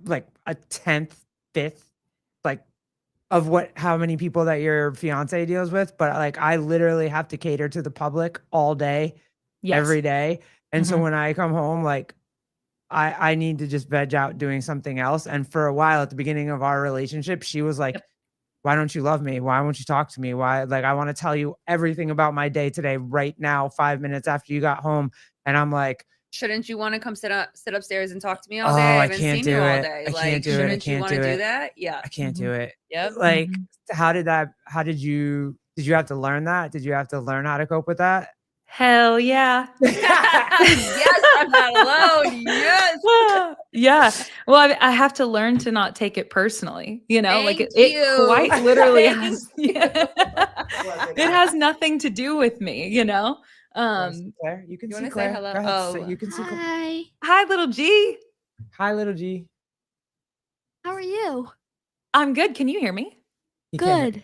like a 10th, 5th, like of how many people that your fiance deals with. But like I literally have to cater to the public all day, every day. And so when I come home, like I need to just veg out doing something else. And for a while at the beginning of our relationship, she was like, why don't you love me? Why won't you talk to me? Why? Like, I want to tell you everything about my day today, right now, 5 minutes after you got home. And I'm like, shouldn't you want to come sit upstairs and talk to me all day? I haven't can't seen do you all it. day. I Like, can't do it. I shouldn't you can't want to do do it. that? Yeah. I can't do it. Yep. Like, how did you have to learn that? Did you have to learn how to cope with that? Hell yeah. Yes, I'm not alone. Yes. Yeah. Well, I have to learn to not take it personally, like Thank it you. quite literally Thank has, you. it has nothing to do with me, Claire, you can You see wanna say Claire. hello? Go ahead. Oh. You can see Claire. Hi. Hi, little G. Hi, little G. How are you? I'm good. Can you hear me? He can't Good.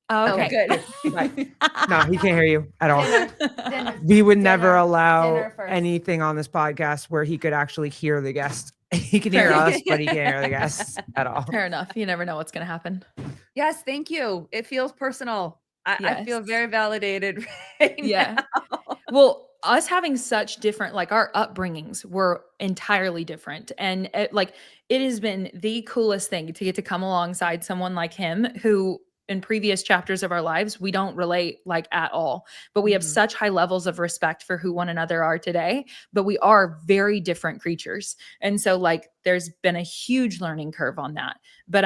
Oh, Oh, okay. good. Right. No, he can't hear you at all. Dinner. We would never Dinner. allow Dinner first. anything on this podcast where he could actually hear the guest. He can Fair hear enough. us, but he can't hear the guests at all. Fair enough. You never know what's going to happen. Yes, thank you. It feels personal. I feel Yes. very validated right Yeah. now. Well, us having such different, like our upbringings were entirely different. And it has been the coolest thing to get to come alongside someone like him who in previous chapters of our lives, we don't relate like at all, but we have such high levels of respect for who one another are today, but we are very different creatures. And so like, there's been a huge learning curve on that, but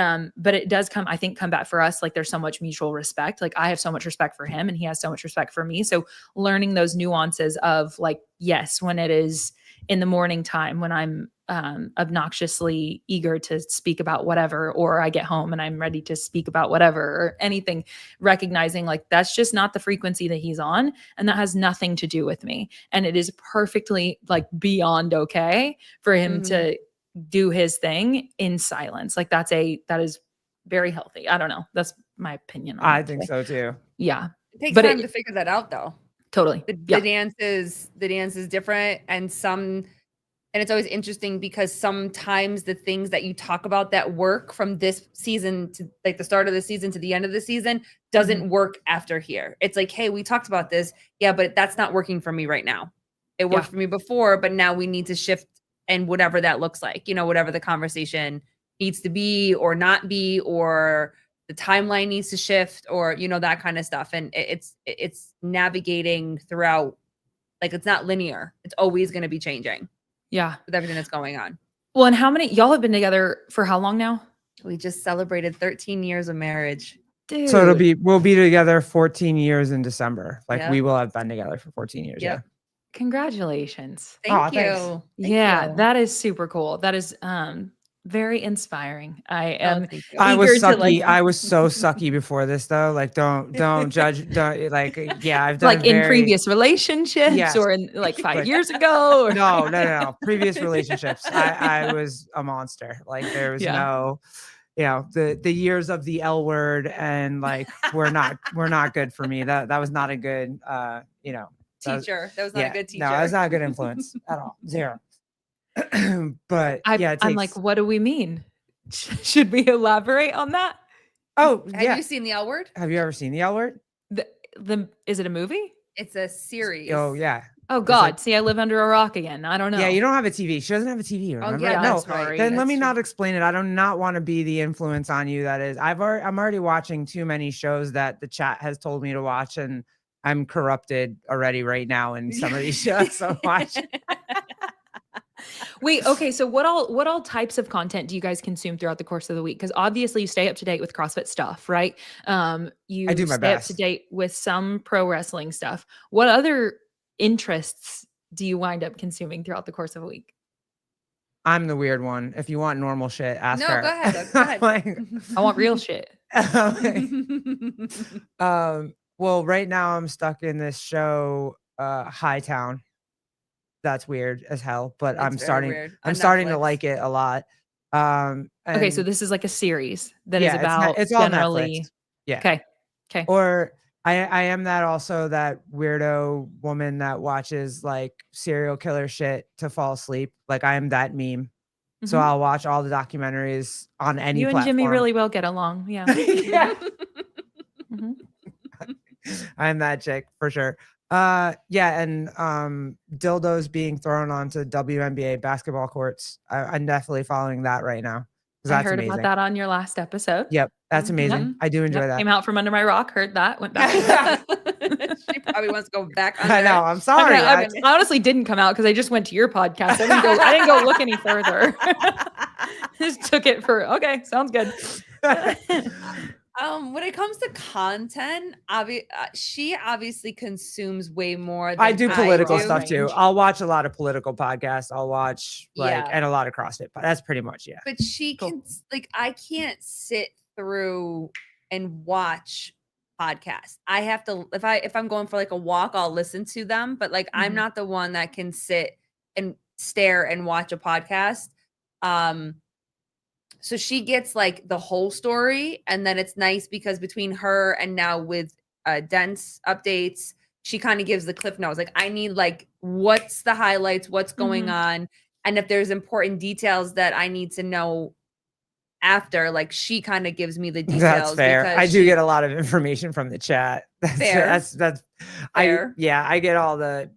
it does come back for us. Like there's so much mutual respect. Like I have so much respect for him and he has so much respect for me. So learning those nuances of like, yes, when it is in the morning time, when I'm obnoxiously eager to speak about whatever, or I get home and I'm ready to speak about whatever or anything, recognizing like that's just not the frequency that he's on. And that has nothing to do with me. And it is perfectly like beyond okay for him to do his thing in silence. Like that is very healthy. I don't know. That's my opinion on I it. think so too. Yeah. It takes But time to figure that out though. Totally. The dance is different and it's always interesting because sometimes the things that you talk about that work from this season to like the start of the season to the end of the season doesn't work after here. It's like, hey, we talked about this. Yeah, but that's not working for me right now. It worked for me before, but now we need to shift and whatever that looks like, whatever the conversation needs to be or not be, or the timeline needs to shift, or that kind of stuff. And it's navigating throughout, like it's not linear. It's always going to be changing Yeah. with everything that's going on. Well, and how many y'all have been together for how long now? We just celebrated 13 years of marriage. Dude. So we'll be together 14 years in December. Like we will have been together for 14 years. Yep. Yeah. Congratulations. Thank you. Thanks. Yeah, you. that is super cool. That is very inspiring. I am thank you. I was eager to, sucky. like- I was so sucky before this though. Like don't judge. Don't like yeah. I've done like in previous relationships Yes. or in like 5 Like- years ago. Or... No. Previous relationships. I was a monster. Like there was no, the years of the L word and like we're not good for me. That was not a good Teacher. That was not a good teacher. No, that was not a good influence at all. Zero. But I'm like, what do we mean? Should we elaborate on that? Oh, Have you seen the L Word? Have you ever seen the L Word? Is it a movie? It's a series. Oh yeah. Oh God. See, I live under a rock again. I don't know. Yeah, you don't have a TV. She doesn't have a TV. Remember? Oh yeah, no. that's right. Then let That's me true. not explain it. I do not want to be the influence on you. That is, I'm already watching too many shows that the chat has told me to watch, and I'm corrupted already right now in some of these shows. So watch. Wait, okay. So what all types of content do you guys consume throughout the course of the week? Because obviously you stay up to date with CrossFit stuff, right? You I do my stay up best. to date with some pro wrestling stuff. What other interests do you wind up consuming throughout the course of a week? I'm the weird one. If you want normal shit, ask No, her. go ahead. Doug, Go ahead. Like, I want real shit. well, right now I'm stuck in this show, Hightown. That's weird as hell, but It's I'm very starting. weird. I'm On starting to Netflix. like it a lot. Okay, so and- this is like a series that is yeah, about it's all generally. Netflix. Yeah. Okay. Or I am that weirdo woman that watches like serial killer shit to fall asleep. Like I am that meme. So Mhm. I'll watch all the documentaries on any You and platform. Jimmy really well get along. Yeah. Yeah. Mhm. I'm that chick for sure. And dildos being thrown onto WNBA basketball courts. I'm definitely following that right now. I That's heard amazing. about that on your last episode. Yep, that's amazing. Mhm. I do enjoy Yep, that. Came out from under my rock, heard that, went back. She probably wants to go back on I know. I'm sorry. I honestly didn't come out because I just went to your podcast. I didn't go look any further. Just took it for okay. Sounds good. When it comes to content, she obviously consumes way more. Than I do political do. stuff too. I'll watch a lot of political podcasts. I'll watch and a lot of CrossFit. But that's pretty much But she can I can't sit through and watch podcasts. I have to if I'm going for like a walk, I'll listen to them. But like I'm Mhm. not the one that can sit and stare and watch a podcast. So she gets like the whole story, and then it's nice because between her and now with dense updates, she kind of gives the cliff notes. Like I need like what's the highlights, what's going on, and if there's important details that I need to know after, like she kind of gives me the details. That's fair. because I do get a lot of information from the chat. Fair. That's Fair. I get all the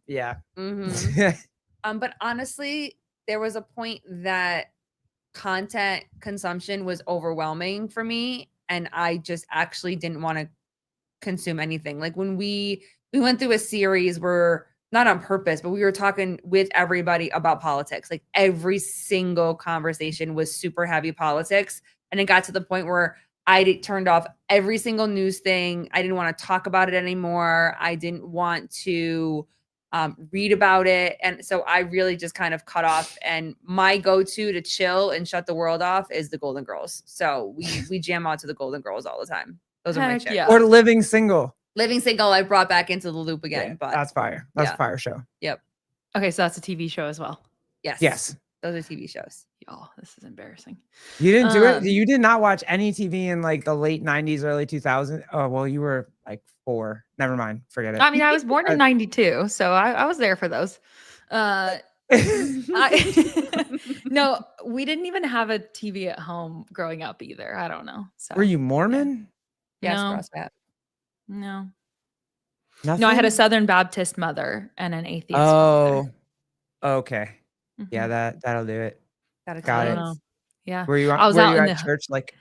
Mhm. But honestly, there was a point that content consumption was overwhelming for me, and I just actually didn't want to consume anything. Like when we went through a series where not on purpose, but we were talking with everybody about politics. Like every single conversation was super heavy politics, and it got to the point where turned off every single news thing. I didn't want to talk about it anymore. I didn't want to read about it. And so I really just kind of cut off, and my go-to to chill and shut the world off is the Golden Girls. So we jam out to the Golden Girls all the time. Those are my Heck chicks. yeah. or Living Single. Living Single, I brought back into the loop again, Yeah, but that's fire. That's yeah. a fire show. Okay, so that's a TV show as well. Yes. Those are TV shows. Y'all, this is embarrassing. You didn't do it. Um, You did not watch any TV in like the late 90s, early 2000s. Oh, well, you were like 4. Never mind. Forget it. I mean, I was born in '92, so I was there for those. No, we didn't even have a TV at home growing up either. I don't know. So Were you Mormon? Yes, No. CrossFit. No. Nothing? No, I had a Southern Baptist mother and an atheist. Oh, okay. father. Yeah, Mhm. that'll do it. Got Got I it. don't know. Yeah. Were you? I was were out you in at the- church like?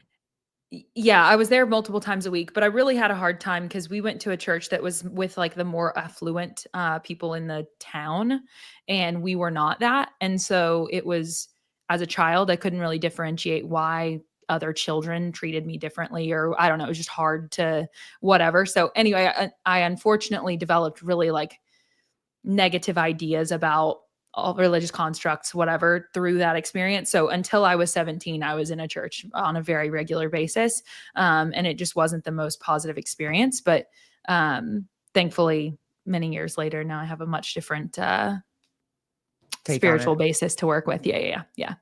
Yeah, I was there multiple times a week, but I really had a hard time because we went to a church that was with like the more affluent people in the town, and we were not that. And so it was, as a child, I couldn't really differentiate why other children treated me differently, or I don't know, it was just hard to whatever. So anyway, I unfortunately developed really like negative ideas about all religious constructs, whatever, through that experience. So until I was 17, I was in a church on a very regular basis. And it just wasn't the most positive experience. But thankfully, many years later, now I have a much different Take on spiritual it. basis to work with. Yeah. And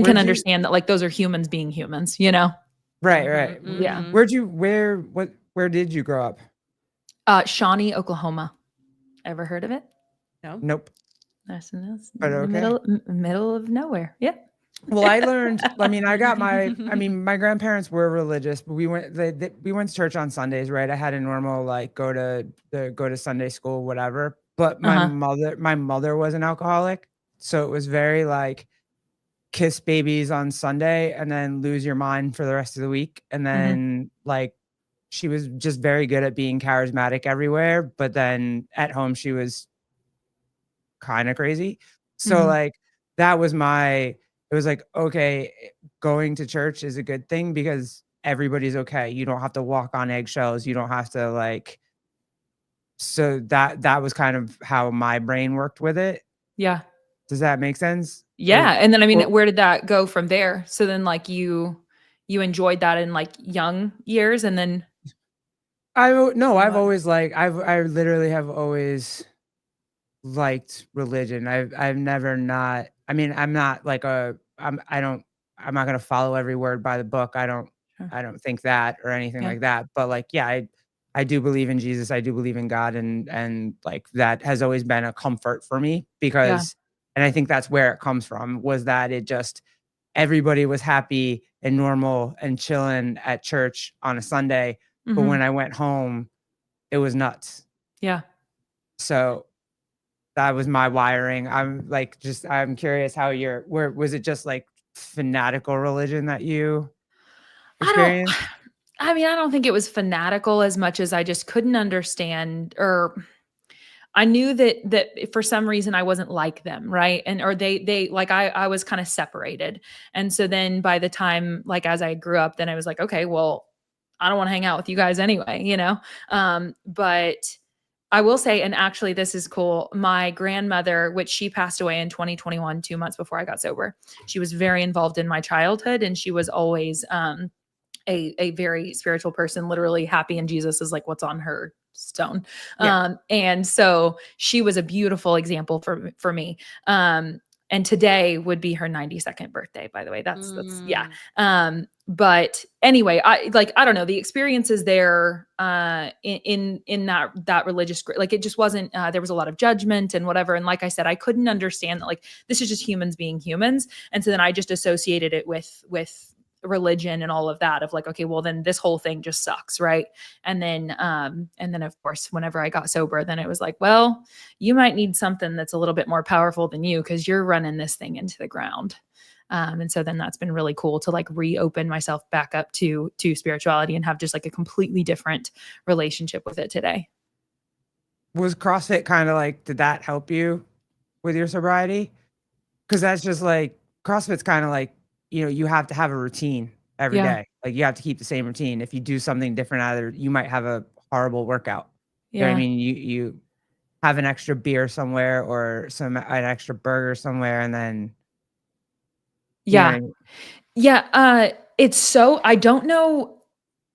Where'd can you- understand that like those are humans being humans, you know? Right. Yeah. Where did you grow up? Shawnee, Oklahoma. Ever heard of it? No. Nope. That's But in the okay. middle of nowhere. Yeah. Well, I learned. I mean, my grandparents were religious, but we went to church on Sundays, right? I had a normal like go to Sunday school, whatever. But my mother was an alcoholic, so it was very like kiss babies on Sunday and then lose your mind for the rest of the week, and then like she was just very good at being charismatic everywhere, but then at home she was kind of crazy. So like that was it was like, okay, going to church is a good thing because everybody's okay. You don't have to walk on eggshells. You don't have to like, so that was kind of how my brain worked with it. Yeah. Does that make sense? Yeah. And then I mean, Or- where did that go from there? So then like you enjoyed that in like young years, and then I've always like, I literally have always liked religion. I've never not, I mean, I'm not like I'm not gonna follow every word by the book. Sure. I don't think that or anything Yeah. like that. But like, yeah, I do believe in Jesus. I do believe in God, and like that has always been a comfort for me because, and I think that's where it comes from, was that it just, everybody was happy and normal and chilling at church on a Sunday. But when I went home, it was nuts. Yeah. So that was my wiring. I'm curious how where was it just like fanatical religion that you experienced? I mean, I don't think it was fanatical as much as I just couldn't understand, or I knew that for some reason I wasn't like them, right? And or they like I was kind of separated. And so then by the time like as I grew up, then I was like, okay, well, I don't want to hang out with you guys anyway, you know? But I will say, and actually this is cool, my grandmother, which she passed away in 2021, 2 months before I got sober, she was very involved in my childhood, and she was always a very spiritual person, literally happy in Jesus is like what's on her stone. Yeah. And so she was a beautiful example for me. And today would be her 92nd birthday, by the way. That's yeah. But anyway, I don't know, the experiences there in that religious, like it just wasn't there was a lot of judgment and whatever. And like I said, I couldn't understand that like this is just humans being humans. And so then I just associated it with religion and all of that, of like, okay, well then this whole thing just sucks, right? And then of course whenever I got sober, then it was like, well, you might need something that's a little bit more powerful than you because you're running this thing into the ground. And so then that's been really cool to like reopen myself back up to spirituality and have just like a completely different relationship with it today. Was CrossFit kind of like, did that help you with your sobriety? Because that's just like, CrossFit's kind of like, you know, you have to have a routine every day. Like you have to keep the same routine. If you do something different, either you might have a horrible workout. You know what I mean? You have an extra beer somewhere or an extra burger somewhere, and then it's so, I don't know.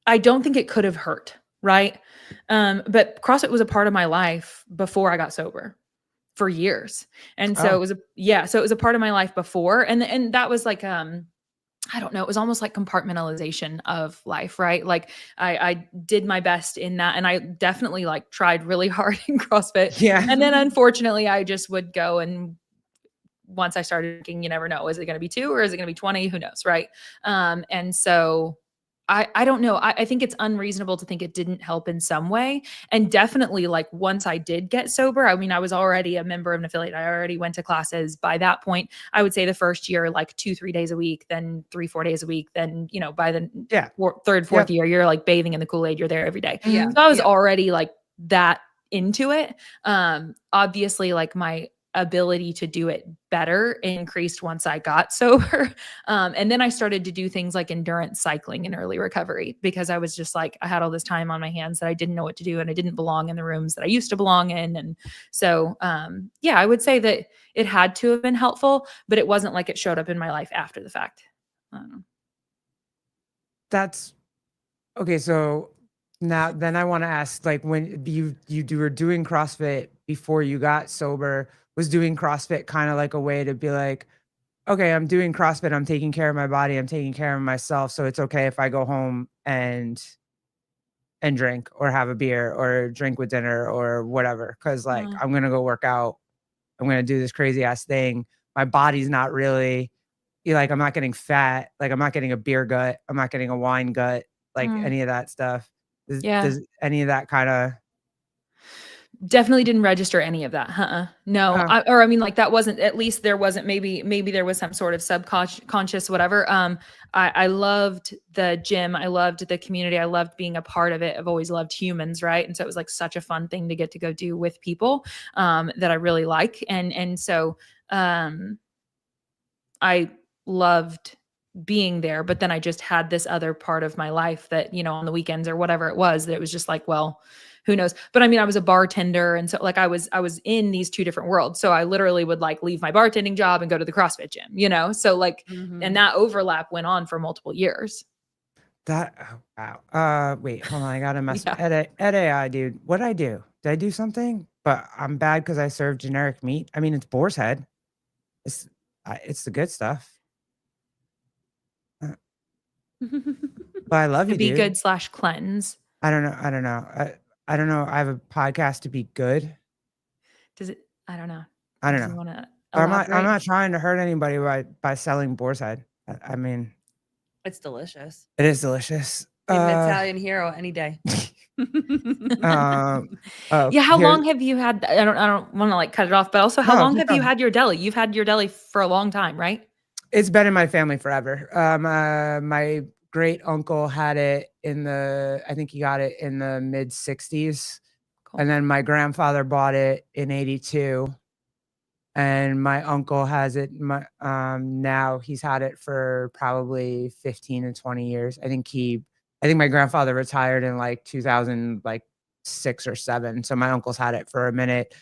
I don't think it could have hurt, right? But CrossFit was a part of my life before I got sober for years. And so it was a part of my life before. And that was like, I don't know, it was almost like compartmentalization of life, right? Like I did my best in that. And I definitely like tried really hard in CrossFit. Yeah. And then unfortunately I just would go, and once I started drinking, you never know, is it going to be 2 or is it going to be 20? Who knows? Right. And so I don't know. I think it's unreasonable to think it didn't help in some way. And definitely, like, once I did get sober, I mean, I was already a member of an affiliate. I already went to classes. By that point, I would say the first year, like 2-3 days a week, then 3-4 days a week. Then, by the third, fourth year, you're like bathing in the Kool-Aid. You're there every day. Yeah. So I was already like that into it. Obviously, like, my ability to do it better increased once I got sober. And then I started to do things like endurance cycling in early recovery, because I was just like, I had all this time on my hands that I didn't know what to do, and I didn't belong in the rooms that I used to belong in. And so, I would say that it had to have been helpful, but it wasn't like it showed up in my life after the fact. That's okay. So now, then I want to ask, like, when you were doing CrossFit before you got sober, was doing CrossFit kind of like a way to be like, okay, I'm doing CrossFit, I'm taking care of my body, I'm taking care of myself, so it's okay if I go home and drink or have a beer or drink with dinner or whatever, because like I'm gonna go work out, I'm gonna do this crazy ass thing. My body's not really like, I'm not getting fat, like I'm not getting a beer gut, I'm not getting a wine gut, like any of that stuff. Does any of that kind of Definitely didn't register any of that. No. I mean, like, that wasn't, at least there wasn't, maybe there was some sort of subconscious, whatever. I loved the gym. I loved the community. I loved being a part of it. I've always loved humans. Right. And so it was like such a fun thing to get to go do with people, that I really like. And so, I loved being there, but then I just had this other part of my life that, on the weekends or whatever it was, that it was just like, well, who knows? But I mean, I was a bartender. And so like I was in these two different worlds. So I literally would like leave my bartending job and go to the CrossFit gym, So like, and that overlap went on for multiple years. oh, wow. Wait, hold on. I got to mess with Ed AI, dude. What did I do? Did I do something? But I'm bad because I serve generic meat. I mean, it's boar's head. It's the good stuff. But I love you, be dude. good / cleanse. I don't know. I don't know. I have a podcast to be good. Does it? I don't know. I don't know. I'm not trying to hurt anybody by selling boar's head. I mean, it's delicious. It is delicious. Italian hero any day. Yeah. How long have you had? I don't want to like cut it off, but also how long have you had your deli? You've had your deli for a long time, right? It's been in my family forever. My great uncle had it I think he got it in the mid 60s. Cool. And then my grandfather bought it in 82. And my uncle has it. Now he's had it for probably 15 to 20 years. I think my grandfather retired in like 2006 or 7. So my uncle's had it for a minute,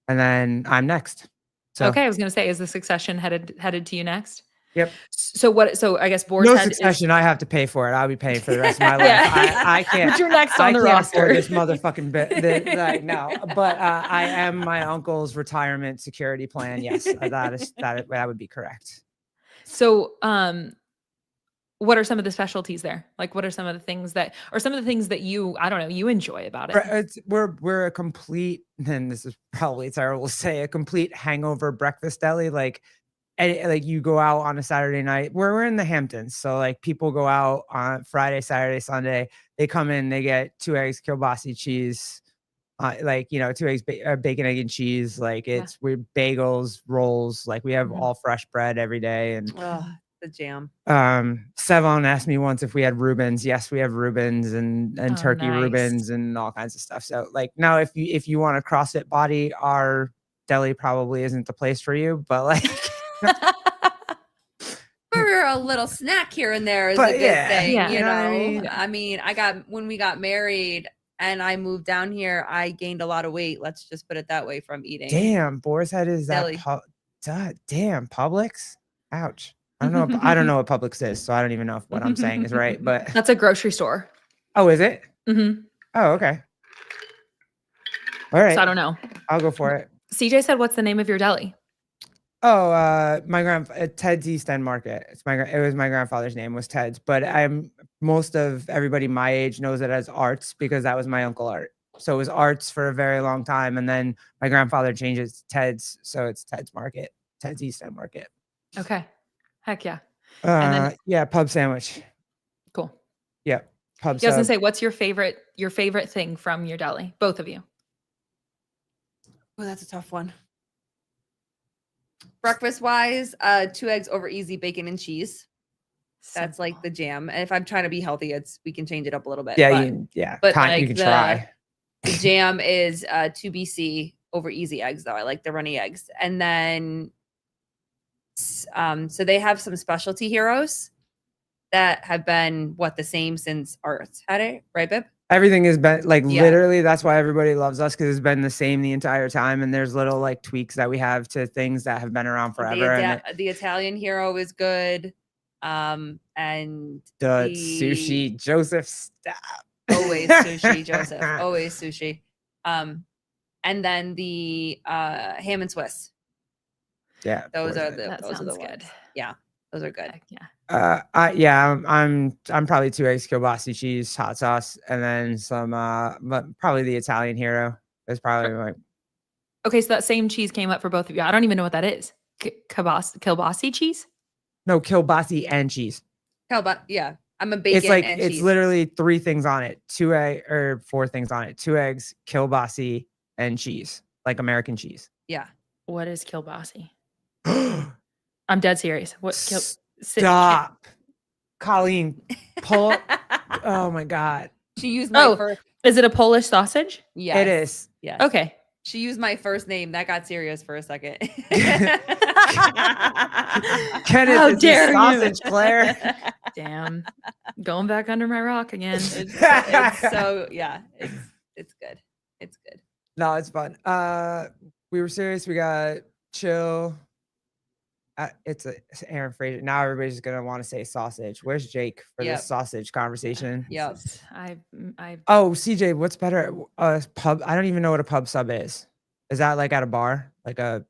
and then I'm next. So, okay, I was going to say, is the succession headed to you next? Yep. So I guess boar's no head succession. I have to pay for it. I'll be paying for the rest of my life. I can't. But you're next on the roster. This motherfucking bit. No, but I am my uncle's retirement security plan. Yes, that would be correct. So, what are some of the specialties there? Like, what are some of the things that you, I don't know, you enjoy about it? We're a complete, and this is probably terrible to say, a complete hangover breakfast deli. Like you go out on a Saturday night. We're in the Hamptons, so like people go out on Friday, Saturday, Sunday. They come in, they get 2 eggs, kielbasa cheese, 2 eggs, bacon, egg, and cheese. Like we're bagels, rolls. Like we have all fresh bread every day, and the jam. Sevon asked me once if we had Reubens. Yes, we have Reubens and turkey nice. Reubens and all kinds of stuff. So like now, if you want a CrossFit body, our deli probably isn't the place for you. But like. For a little snack here and there is a good thing, you know. I mean, when we got married and I moved down here, I gained a lot of weight. Let's just put it that way from eating. Damn, Boar's Head is deli. Damn, Publix. Ouch. I don't know what Publix is, so I don't even know if what I'm saying is right. But that's a grocery store. Oh, is it? Mm-hmm. Oh, okay. All right. So I don't know. I'll go for it. CJ said, "What's the name of your deli?" Oh, Ted's East End Market. It was my grandfather's name was Ted's, but most of everybody my age knows it as Arts because that was my uncle Art. So it was Arts for a very long time, and then my grandfather changed it to Ted's, so it's Ted's Market, Ted's East End Market. Okay, heck yeah. And then pub sandwich. Cool. Yeah. Pub Yeah, I was gonna sub. say, what's your favorite thing from your deli? Both of you. Oh, that's a tough one. Breakfast wise, 2 eggs over easy, bacon and cheese. That's like the jam. And if I'm trying to be healthy, we can change it up a little bit. Yeah, but, you like can try. the jam is 2 BC over easy eggs, though. I like the runny eggs. And then so they have some specialty heroes that have been the same since Earth had it, right, babe? Everything has been like Yeah. literally. That's why everybody loves us, because it's been the same the entire time. And there's little like tweaks that we have to things that have been around forever. The Italian hero is good. And the sushi, Joseph, stop. Always sushi, Joseph. Always sushi. And then the ham and Swiss. Yeah, Those are That the sounds ones. good. Yeah, those are good. Heck yeah. I'm probably 2 eggs, kielbasa cheese, hot sauce, and then some but probably the Italian hero is probably like Okay, so that same cheese came up for both of you. I don't even know what that is. Kielbasa cheese? no kielbasa and cheese. Yeah. I'm a bacon It's like and it's cheese. literally 3 things on it, 4 things on it, 2 eggs, kielbasa, and cheese, like American cheese. Yeah. What is kielbasa? I'm dead serious. What? Stop, Colleen. Pull up. Oh my god, She used my first. Is it a Polish sausage? Yes. it is. Yes. Okay. She used my first name. That got serious for a second. Kenneth, How it's a dare you. sausage, Claire. Damn. Going back under my rock again. It's so yeah. It's good. It's good. No, it's fun. We were serious. We got chill. It's Aaron Fraser. Now everybody's gonna want to say sausage. Where's Jake for Yep. this sausage conversation? Yep. I Oh, CJ, what's better? Pub. I don't even know what a pub sub is. Is that like at a bar? Like a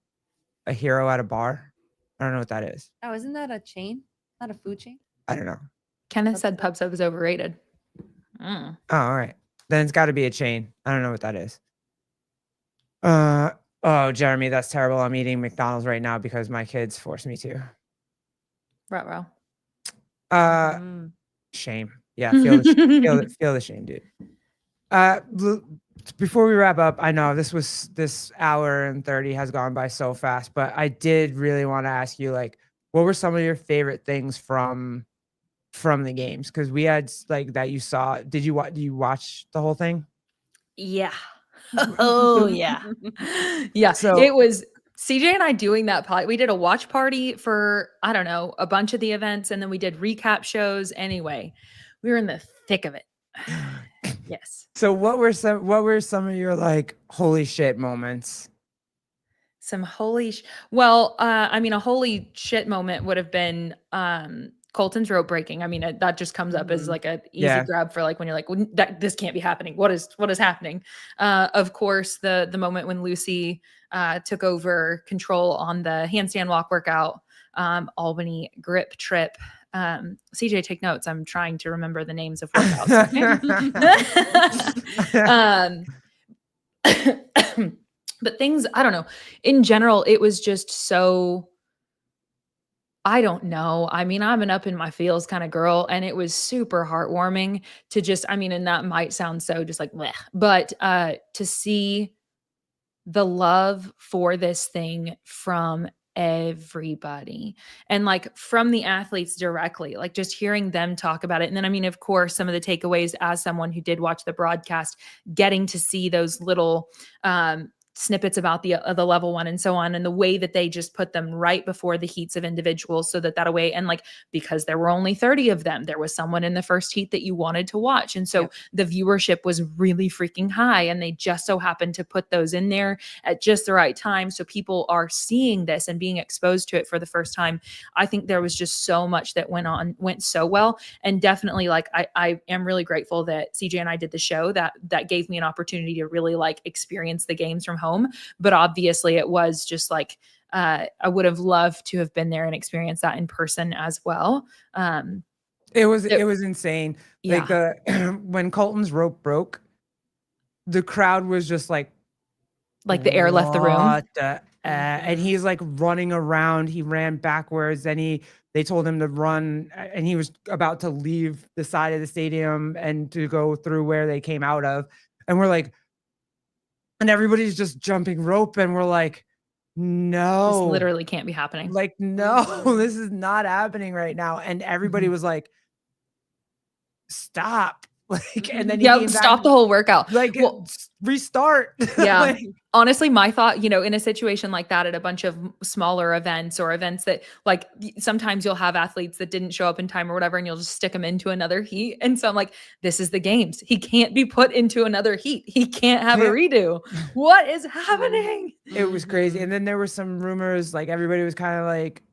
hero at a bar? I don't know what that is. Oh, isn't that a chain? Not a food chain? I don't know. Kenneth said pub sub is overrated. Oh, all right. Then it's got to be a chain. I don't know what that is. Oh, Jeremy, that's terrible. I'm eating McDonald's right now because my kids forced me to. Ruh-roh. Shame. Yeah, feel the shame, dude. Before we wrap up, I know this hour and 30 has gone by so fast, but I did really want to ask you, like, what were some of your favorite things from the games? Because we had like that you saw. Did you watch the whole thing? Yeah. Oh yeah. Yeah. So- it was CJ and I doing that we did a watch party for, I don't know, a bunch of the events, and then we did recap shows. Anyway, we were in the thick of it. Yes. So what were some of your like holy shit moments? Some well, I mean, a holy shit moment would have been Colton's rope breaking. I mean, that just comes up as like an easy grab for like when you're like, well, this can't be happening. What is happening? Of course, the moment when Lucy took over control on the handstand walk workout, Albany grip trip. CJ, take notes. I'm trying to remember the names of workouts. Okay? But things, I don't know. In general, it was just so, I don't know. I mean, I'm an up in my feels kind of girl, and it was super heartwarming to just, I mean, and that might sound so just like, bleh, but to see the love for this thing from everybody, and like from the athletes directly, like just hearing them talk about it. And then, I mean, of course, some of the takeaways as someone who did watch the broadcast, getting to see those little snippets about the level one and so on, and the way that they just put them right before the heats of individuals, so that way, and like, because there were only 30 of them, there was someone in the first heat that you wanted to watch, and so the viewership was really freaking high, and they just so happened to put those in there at just the right time, so people are seeing this and being exposed to it for the first time. I think there was just so much that went so well, and definitely, like, I am really grateful that CJ and I did the show that gave me an opportunity to really like experience the games from home. But obviously it was just like, I would have loved to have been there and experienced that in person as well. It was insane. Yeah. Like when Colton's rope broke, the crowd was just like the air left the room. What the and he's like running around. He ran backwards. Then they told him to run, and he was about to leave the side of the stadium and to go through where they came out of. And we're like, and everybody's just jumping rope, and we're like, This no, literally can't be happening. like, no, this is not happening right now. And everybody was like, stop. Like, and then he came stop back, the whole workout. like, Well, restart. yeah. Like, Honestly, my thought, in a situation like that at a bunch of smaller events or events that like sometimes you'll have athletes that didn't show up in time or whatever, and you'll just stick them into another heat. And so I'm like, this is the games. He can't be put into another heat. He can't have a redo. What is happening? it was crazy. And then there were some rumors, like everybody was kind of like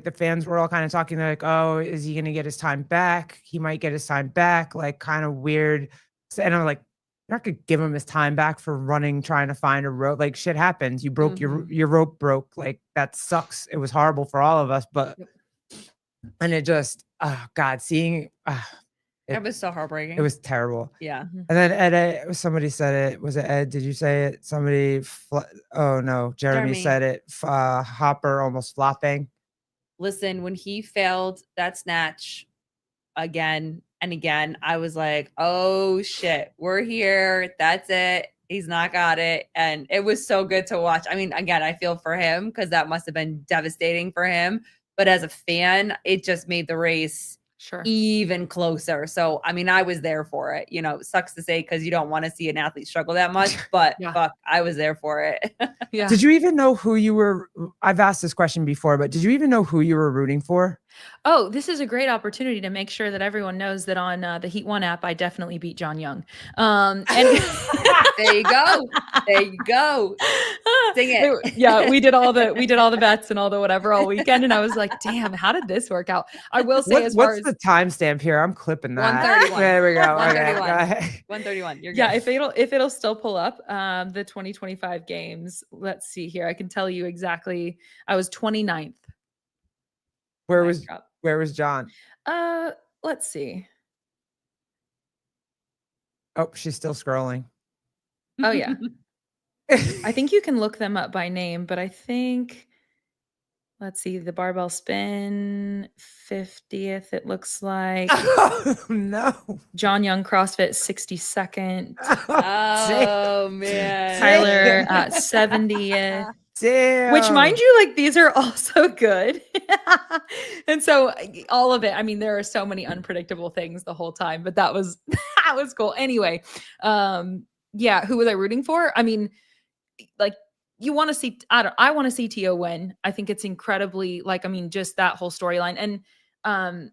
the fans were all kind of talking. They're like, oh, is he going to get his time back? He might get his time back. Like, kind of weird. And I'm like, you're not gonna give him his time back for running, trying to find a rope. Like, shit happens. You broke your rope broke. Like, that sucks. It was horrible for all of us, but and it just, oh God, seeing It was so heartbreaking. it was terrible. Yeah. And then Ed, somebody said it. Was it Ed? Did you say it? Somebody? Oh no, Jeremy said it. Hopper almost flopping. Listen, when he failed that snatch again and again, I was like, oh shit, we're here. That's it. He's not got it. And it was so good to watch. I mean, again, I feel for him because that must have been devastating for him. But as a fan, it just made the race even closer. So, I mean, I was there for it. Sucks to say because you don't want to see an athlete struggle that much, but fuck, I was there for it. Yeah. Did you even know who you were? I've asked this question before, but did you even know who you were rooting for? Oh, this is a great opportunity to make sure that everyone knows that on the Heat One app, I definitely beat John Young. And there you go. There you go. Sing it. Yeah, we did all the bets and all the whatever all weekend, and I was like, damn, how did this work out? I will say, what's the timestamp here? I'm clipping that. 131. There we go. 131. Okay. 131. You're good. Yeah, if it'll still pull up the 2025 games. Let's see here. I can tell you exactly. I was 29th. Where was John? Let's see. Oh, she's still scrolling. Oh yeah. I think you can look them up by name, but I think, let's see, the barbell spin 50th, it looks like. Oh, no. John Young CrossFit 62nd. Oh man. Tyler at 70th. Damn. Which, mind you, like, these are all so good. And so all of it, I mean, there are so many unpredictable things the whole time, but that was cool. Anyway, yeah, who was I rooting for? I mean, like, you want to see, I want to see Tia win. I think it's incredibly, like, I mean, just that whole storyline. And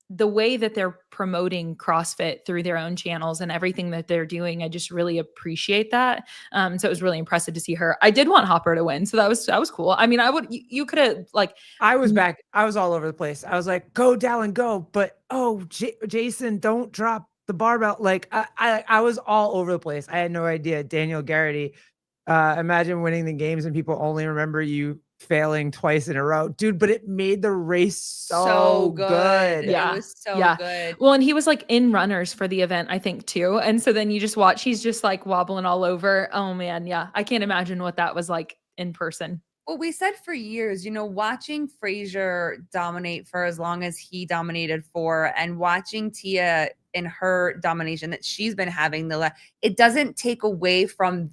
the way that they're promoting CrossFit through their own channels and everything that they're doing, I just really appreciate that. So it was really impressive to see her. I did want Hopper to win, so that was cool. I mean, you could have, like, I was all over the place. I was like, go Dallin, go, but Jason, don't drop the barbell. Like, I was all over the place. I had no idea. Daniel Garrity, imagine winning the games and people only remember you failing twice in a row, dude, but it made the race so good. Yeah. It was so good. Well, and he was like in runners for the event, I think, too. And so then you just watch, he's just like wobbling all over. Oh man. Yeah. I can't imagine what that was like in person. Well, we said for years, watching Frazier dominate for as long as he dominated for, and watching Tia in her domination that she's been having, it doesn't take away from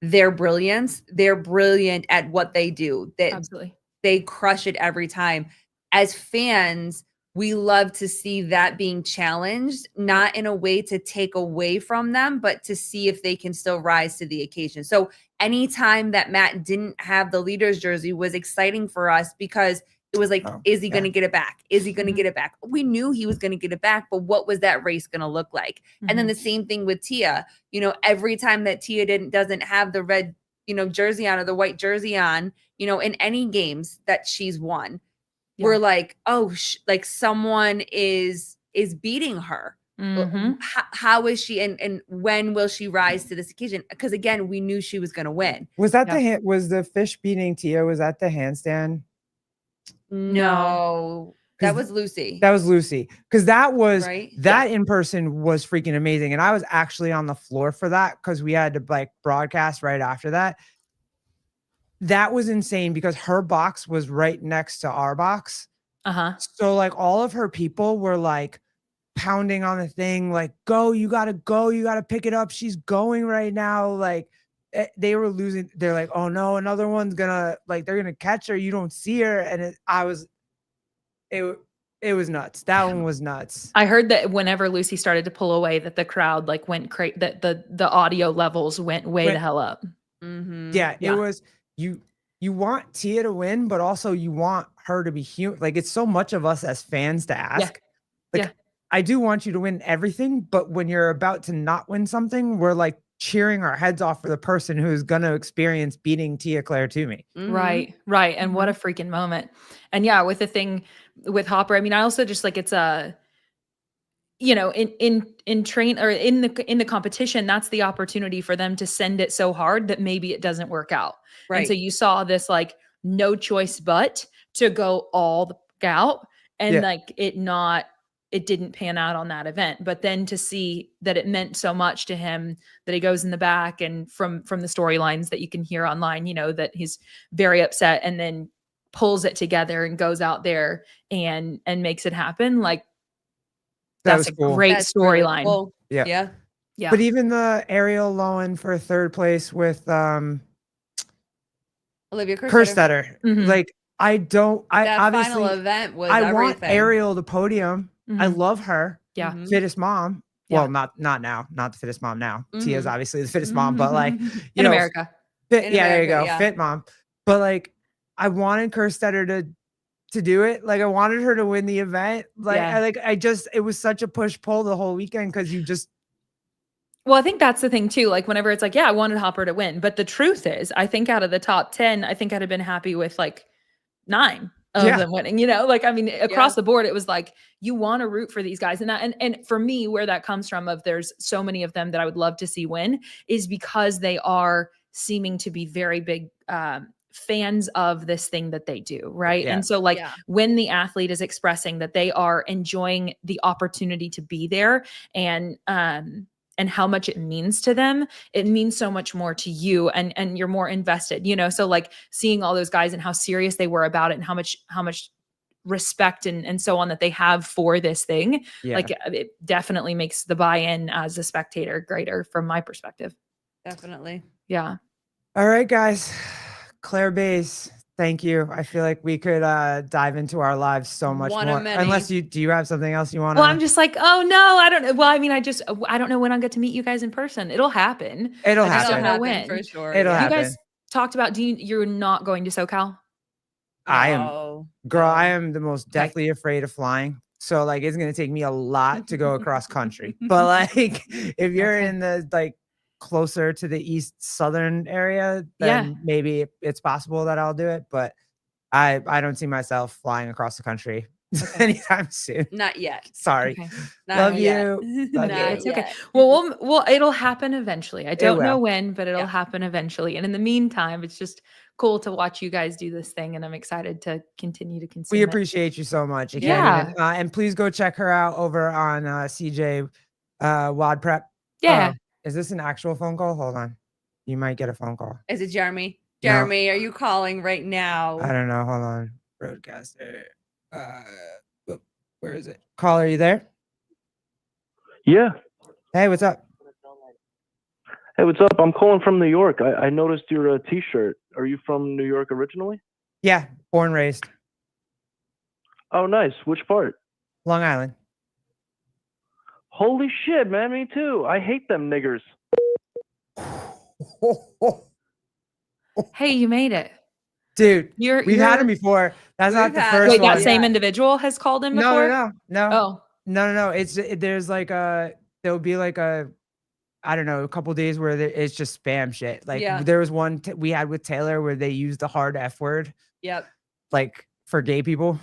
their brilliance. They're brilliant at what they do. Absolutely. They crush it every time. As fans, we love to see that being challenged, not in a way to take away from them, but to see if they can still rise to the occasion. So anytime that Matt didn't have the leader's jersey was exciting for us, because it was like, is he going to get it back? Is he going to get it back? We knew he was going to get it back, but what was that race going to look like? And then the same thing with Tia. Every time that Tia doesn't have the red, jersey on or the white jersey on, in any games that she's won, we're like, oh, like someone is beating her. How is she, and when will she rise to this occasion? Because again, we knew she was going to win. Was that was the fish beating Tia? Was that the handstand? No, that was Lucy. That was Lucy. Because that was right? In person was freaking amazing. And I was actually on the floor for that because we had to like broadcast right after that. that was insane because her box was right next to our box. Uh-huh. So like all of her people were like pounding on the thing, like, go, you gotta pick it up. She's going right now. Like they were losing. They're like, oh no, another one's gonna like, they're gonna catch her. You don't see her. And it was nuts. That one was nuts. I heard that whenever Lucy started to pull away, that the crowd like went crazy, that the audio levels went way the hell up. Mhm. Yeah, Yeah. it was you want Tia to win, but also you want her to be human. Like it's so much of us as fans to ask. Like Yeah. I do want you to win everything, but when you're about to not win something, we're like cheering our heads off for the person who's gonna experience beating Tia Claire Toomey. Mhm. Right. And what a freaking moment. And yeah, with the thing with Hopper, I mean, I also just like it's a, you know, in train or in the competition, that's the opportunity for them to send it so hard that maybe it doesn't work out. And so Right. you saw this like no choice but to go all the out and Yeah. like it didn't pan out on that event. But then to see that it meant so much to him that he goes in the back and from the storylines that you can hear online, you know, that he's very upset and then pulls it together and goes out there and makes it happen. Like That that's was a cool. great That's really storyline. cool. Yeah. Yeah. Yeah. But even the Ariel Lowen for third place with Olivia Kerstetter. Kerstetter, Mhm. like I That obviously final event was I everything. want Ariel to podium. I Mhm. love her. Yeah. Mhm. Fittest mom. Yeah. Well, not now, not the fittest mom now. Tia's Mhm. obviously the fittest mom, but like you In know, America. fit, In yeah, there you America, go, yeah. fit mom. But like, I wanted Kerstetter to do it. Like, I wanted her to win the event. Like, Yeah. it was such a push pull the whole weekend because you just Well, I think that's the thing too. Like whenever it's like, yeah, I wanted Hopper to win. But the truth is, I think out of the top 10, I think I'd have been happy with like 9 of Yeah. them winning, you know, like, I mean, across Yeah. the board, it was like, you want to root for these guys. And for me, where that comes from of there's so many of them that I would love to see win is because they are seeming to be very big, fans of this thing that they do. Right. Yeah. And so like Yeah. when the athlete is expressing that they are enjoying the opportunity to be there and how much it means to them, it means so much more to you and you're more invested, you know? So like seeing all those guys and how serious they were about it and how much respect and so on that they have for this thing, yeah. like it definitely makes the buy-in as a spectator greater from my perspective. Definitely. Yeah. All right, guys. Claire Bays, thank you. I feel like we could dive into our lives so much One of more. many. Unless do you have something else you want to? Well, I'm just like, oh no, I don't know. Well, I mean, I don't know when I'll get to meet you guys in person. It'll happen. It'll I just happen. don't know when. For sure. It'll yeah. You happen. guys talked about you're not going to SoCal? I am, No, girl, no. I am the most deathly afraid of flying. So like it's gonna take me a lot to go across country. But like if you're Okay. in the like closer to the east southern area, then maybe it's possible that I'll do it. But I don't see myself flying across the country anytime soon. Not yet. Sorry. Okay. Not Love yet. you. Love Not you. It's okay. yet. Well, it'll happen eventually. I don't know will. when, but it'll Yeah. happen eventually. And in the meantime, it's just cool to watch you guys do this thing, and I'm excited to continue to consume We it. appreciate you so much. You Yeah. can't even, and please go check her out over on CJ Wad Prep. Yeah. Is this an actual phone call? Hold on. You might get a phone call. Is it Jeremy? No. Jeremy, are you calling right now? I don't know. Hold on. Broadcaster. Where is it? Caller, are you there? Yeah. Hey, what's up? Hey, what's up? I'm calling from New York. I noticed your T-shirt. Are you from New York originally? Yeah, born raised. Oh, nice. Which part? Long Island. Holy shit, man. Me too. I hate them niggers. Hey, you made it. Dude, We've had him before. That's not We've the had first Wait, one. that same individual has called in before? No. Oh, No. There's like there'll be like I don't know, a couple days where it's just spam shit. Like Yeah. there was one we had with Taylor where they used the hard F word, Yep. like for gay people.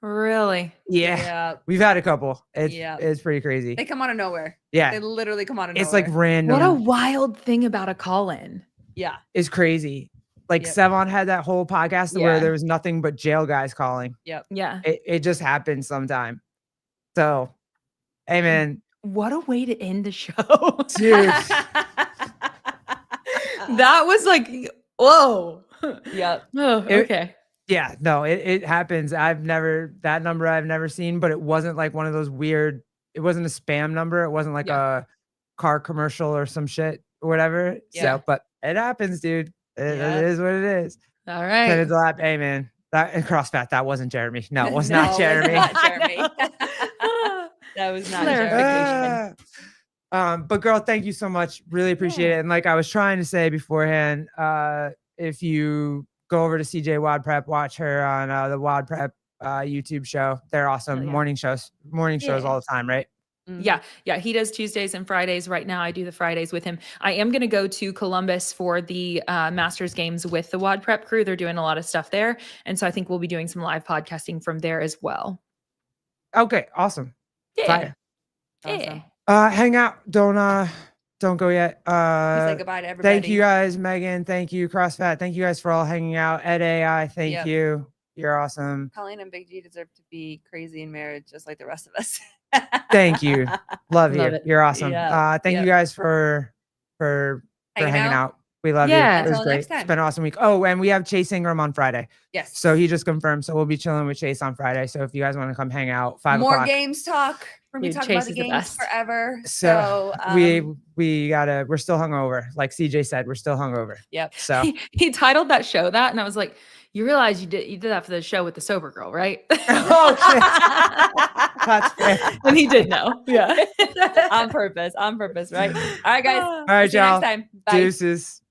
really? Yeah. Yeah. We've had a couple. Yeah. It's pretty crazy. They come out of nowhere. Yeah. They literally come out of nowhere. It's like random. What a wild thing about a call-in. Yeah. It's crazy. Like Yep. Sevon had that whole podcast where Yeah. there was nothing but jail guys calling. Yep. Yeah. It just happens sometime. So, hey man, What a way to end the show. dude. That was like, whoa. Yep. Oh, It- okay. Yeah, no, it happens. That number I've never seen, but it wasn't like one of those weird, it wasn't a spam number. It wasn't like Yeah. a car commercial or some shit or whatever. Yeah. So, but it happens, dude. It Yep. is what it is. All Send right. it to lap. Hey man, that and CrossFat, that wasn't Jeremy. No, it was No, not it was Jeremy. not Jeremy. Ah, That was not Clarification. Jeremy. But girl, thank you so much. Really appreciate it. And like I was trying to say beforehand, if you go over to CJ Wad Prep, watch her on the Wad Prep YouTube show. They're awesome. Hell yeah. Morning shows Yeah. all the time, right? Yeah. He does Tuesdays and Fridays. Right now, I do the Fridays with him. I am going to go to Columbus for the Masters games with the WOD Prep crew. They're doing a lot of stuff there. And so I think we'll be doing some live podcasting from there as well. Okay, awesome. Yeah. Fire. Awesome. Hang out. Don't go yet. We say goodbye to everybody. Thank you guys, Megan. Thank you, CrossFat. Thank you guys for all hanging out. Ed AI, thank Yep. you. You're awesome. Colleen and Big G deserve to be crazy in marriage, just like the rest of us. Thank you. Love you. Love it. You're awesome. Yeah. Thank you guys for hanging out. We love Yeah. you. It was Until great. next It's time. been an awesome week. Oh, and we have Chase Ingram on Friday. Yes. So he just confirmed. So we'll be chilling with Chase on Friday. So if you guys want to come hang out, 5 more o'clock. games talk. We're gonna be Dude, talking Chase about the is the games best. forever. So So we're still hungover. Like CJ said, we're still hungover. Yep. So He titled that show that, and I was like, you realize you did that for the show with the sober girl, right? oh shit. That's fair. And he did know. Yeah. on purpose, right? All right, guys. All right, See you next y'all. time. Bye. Deuces.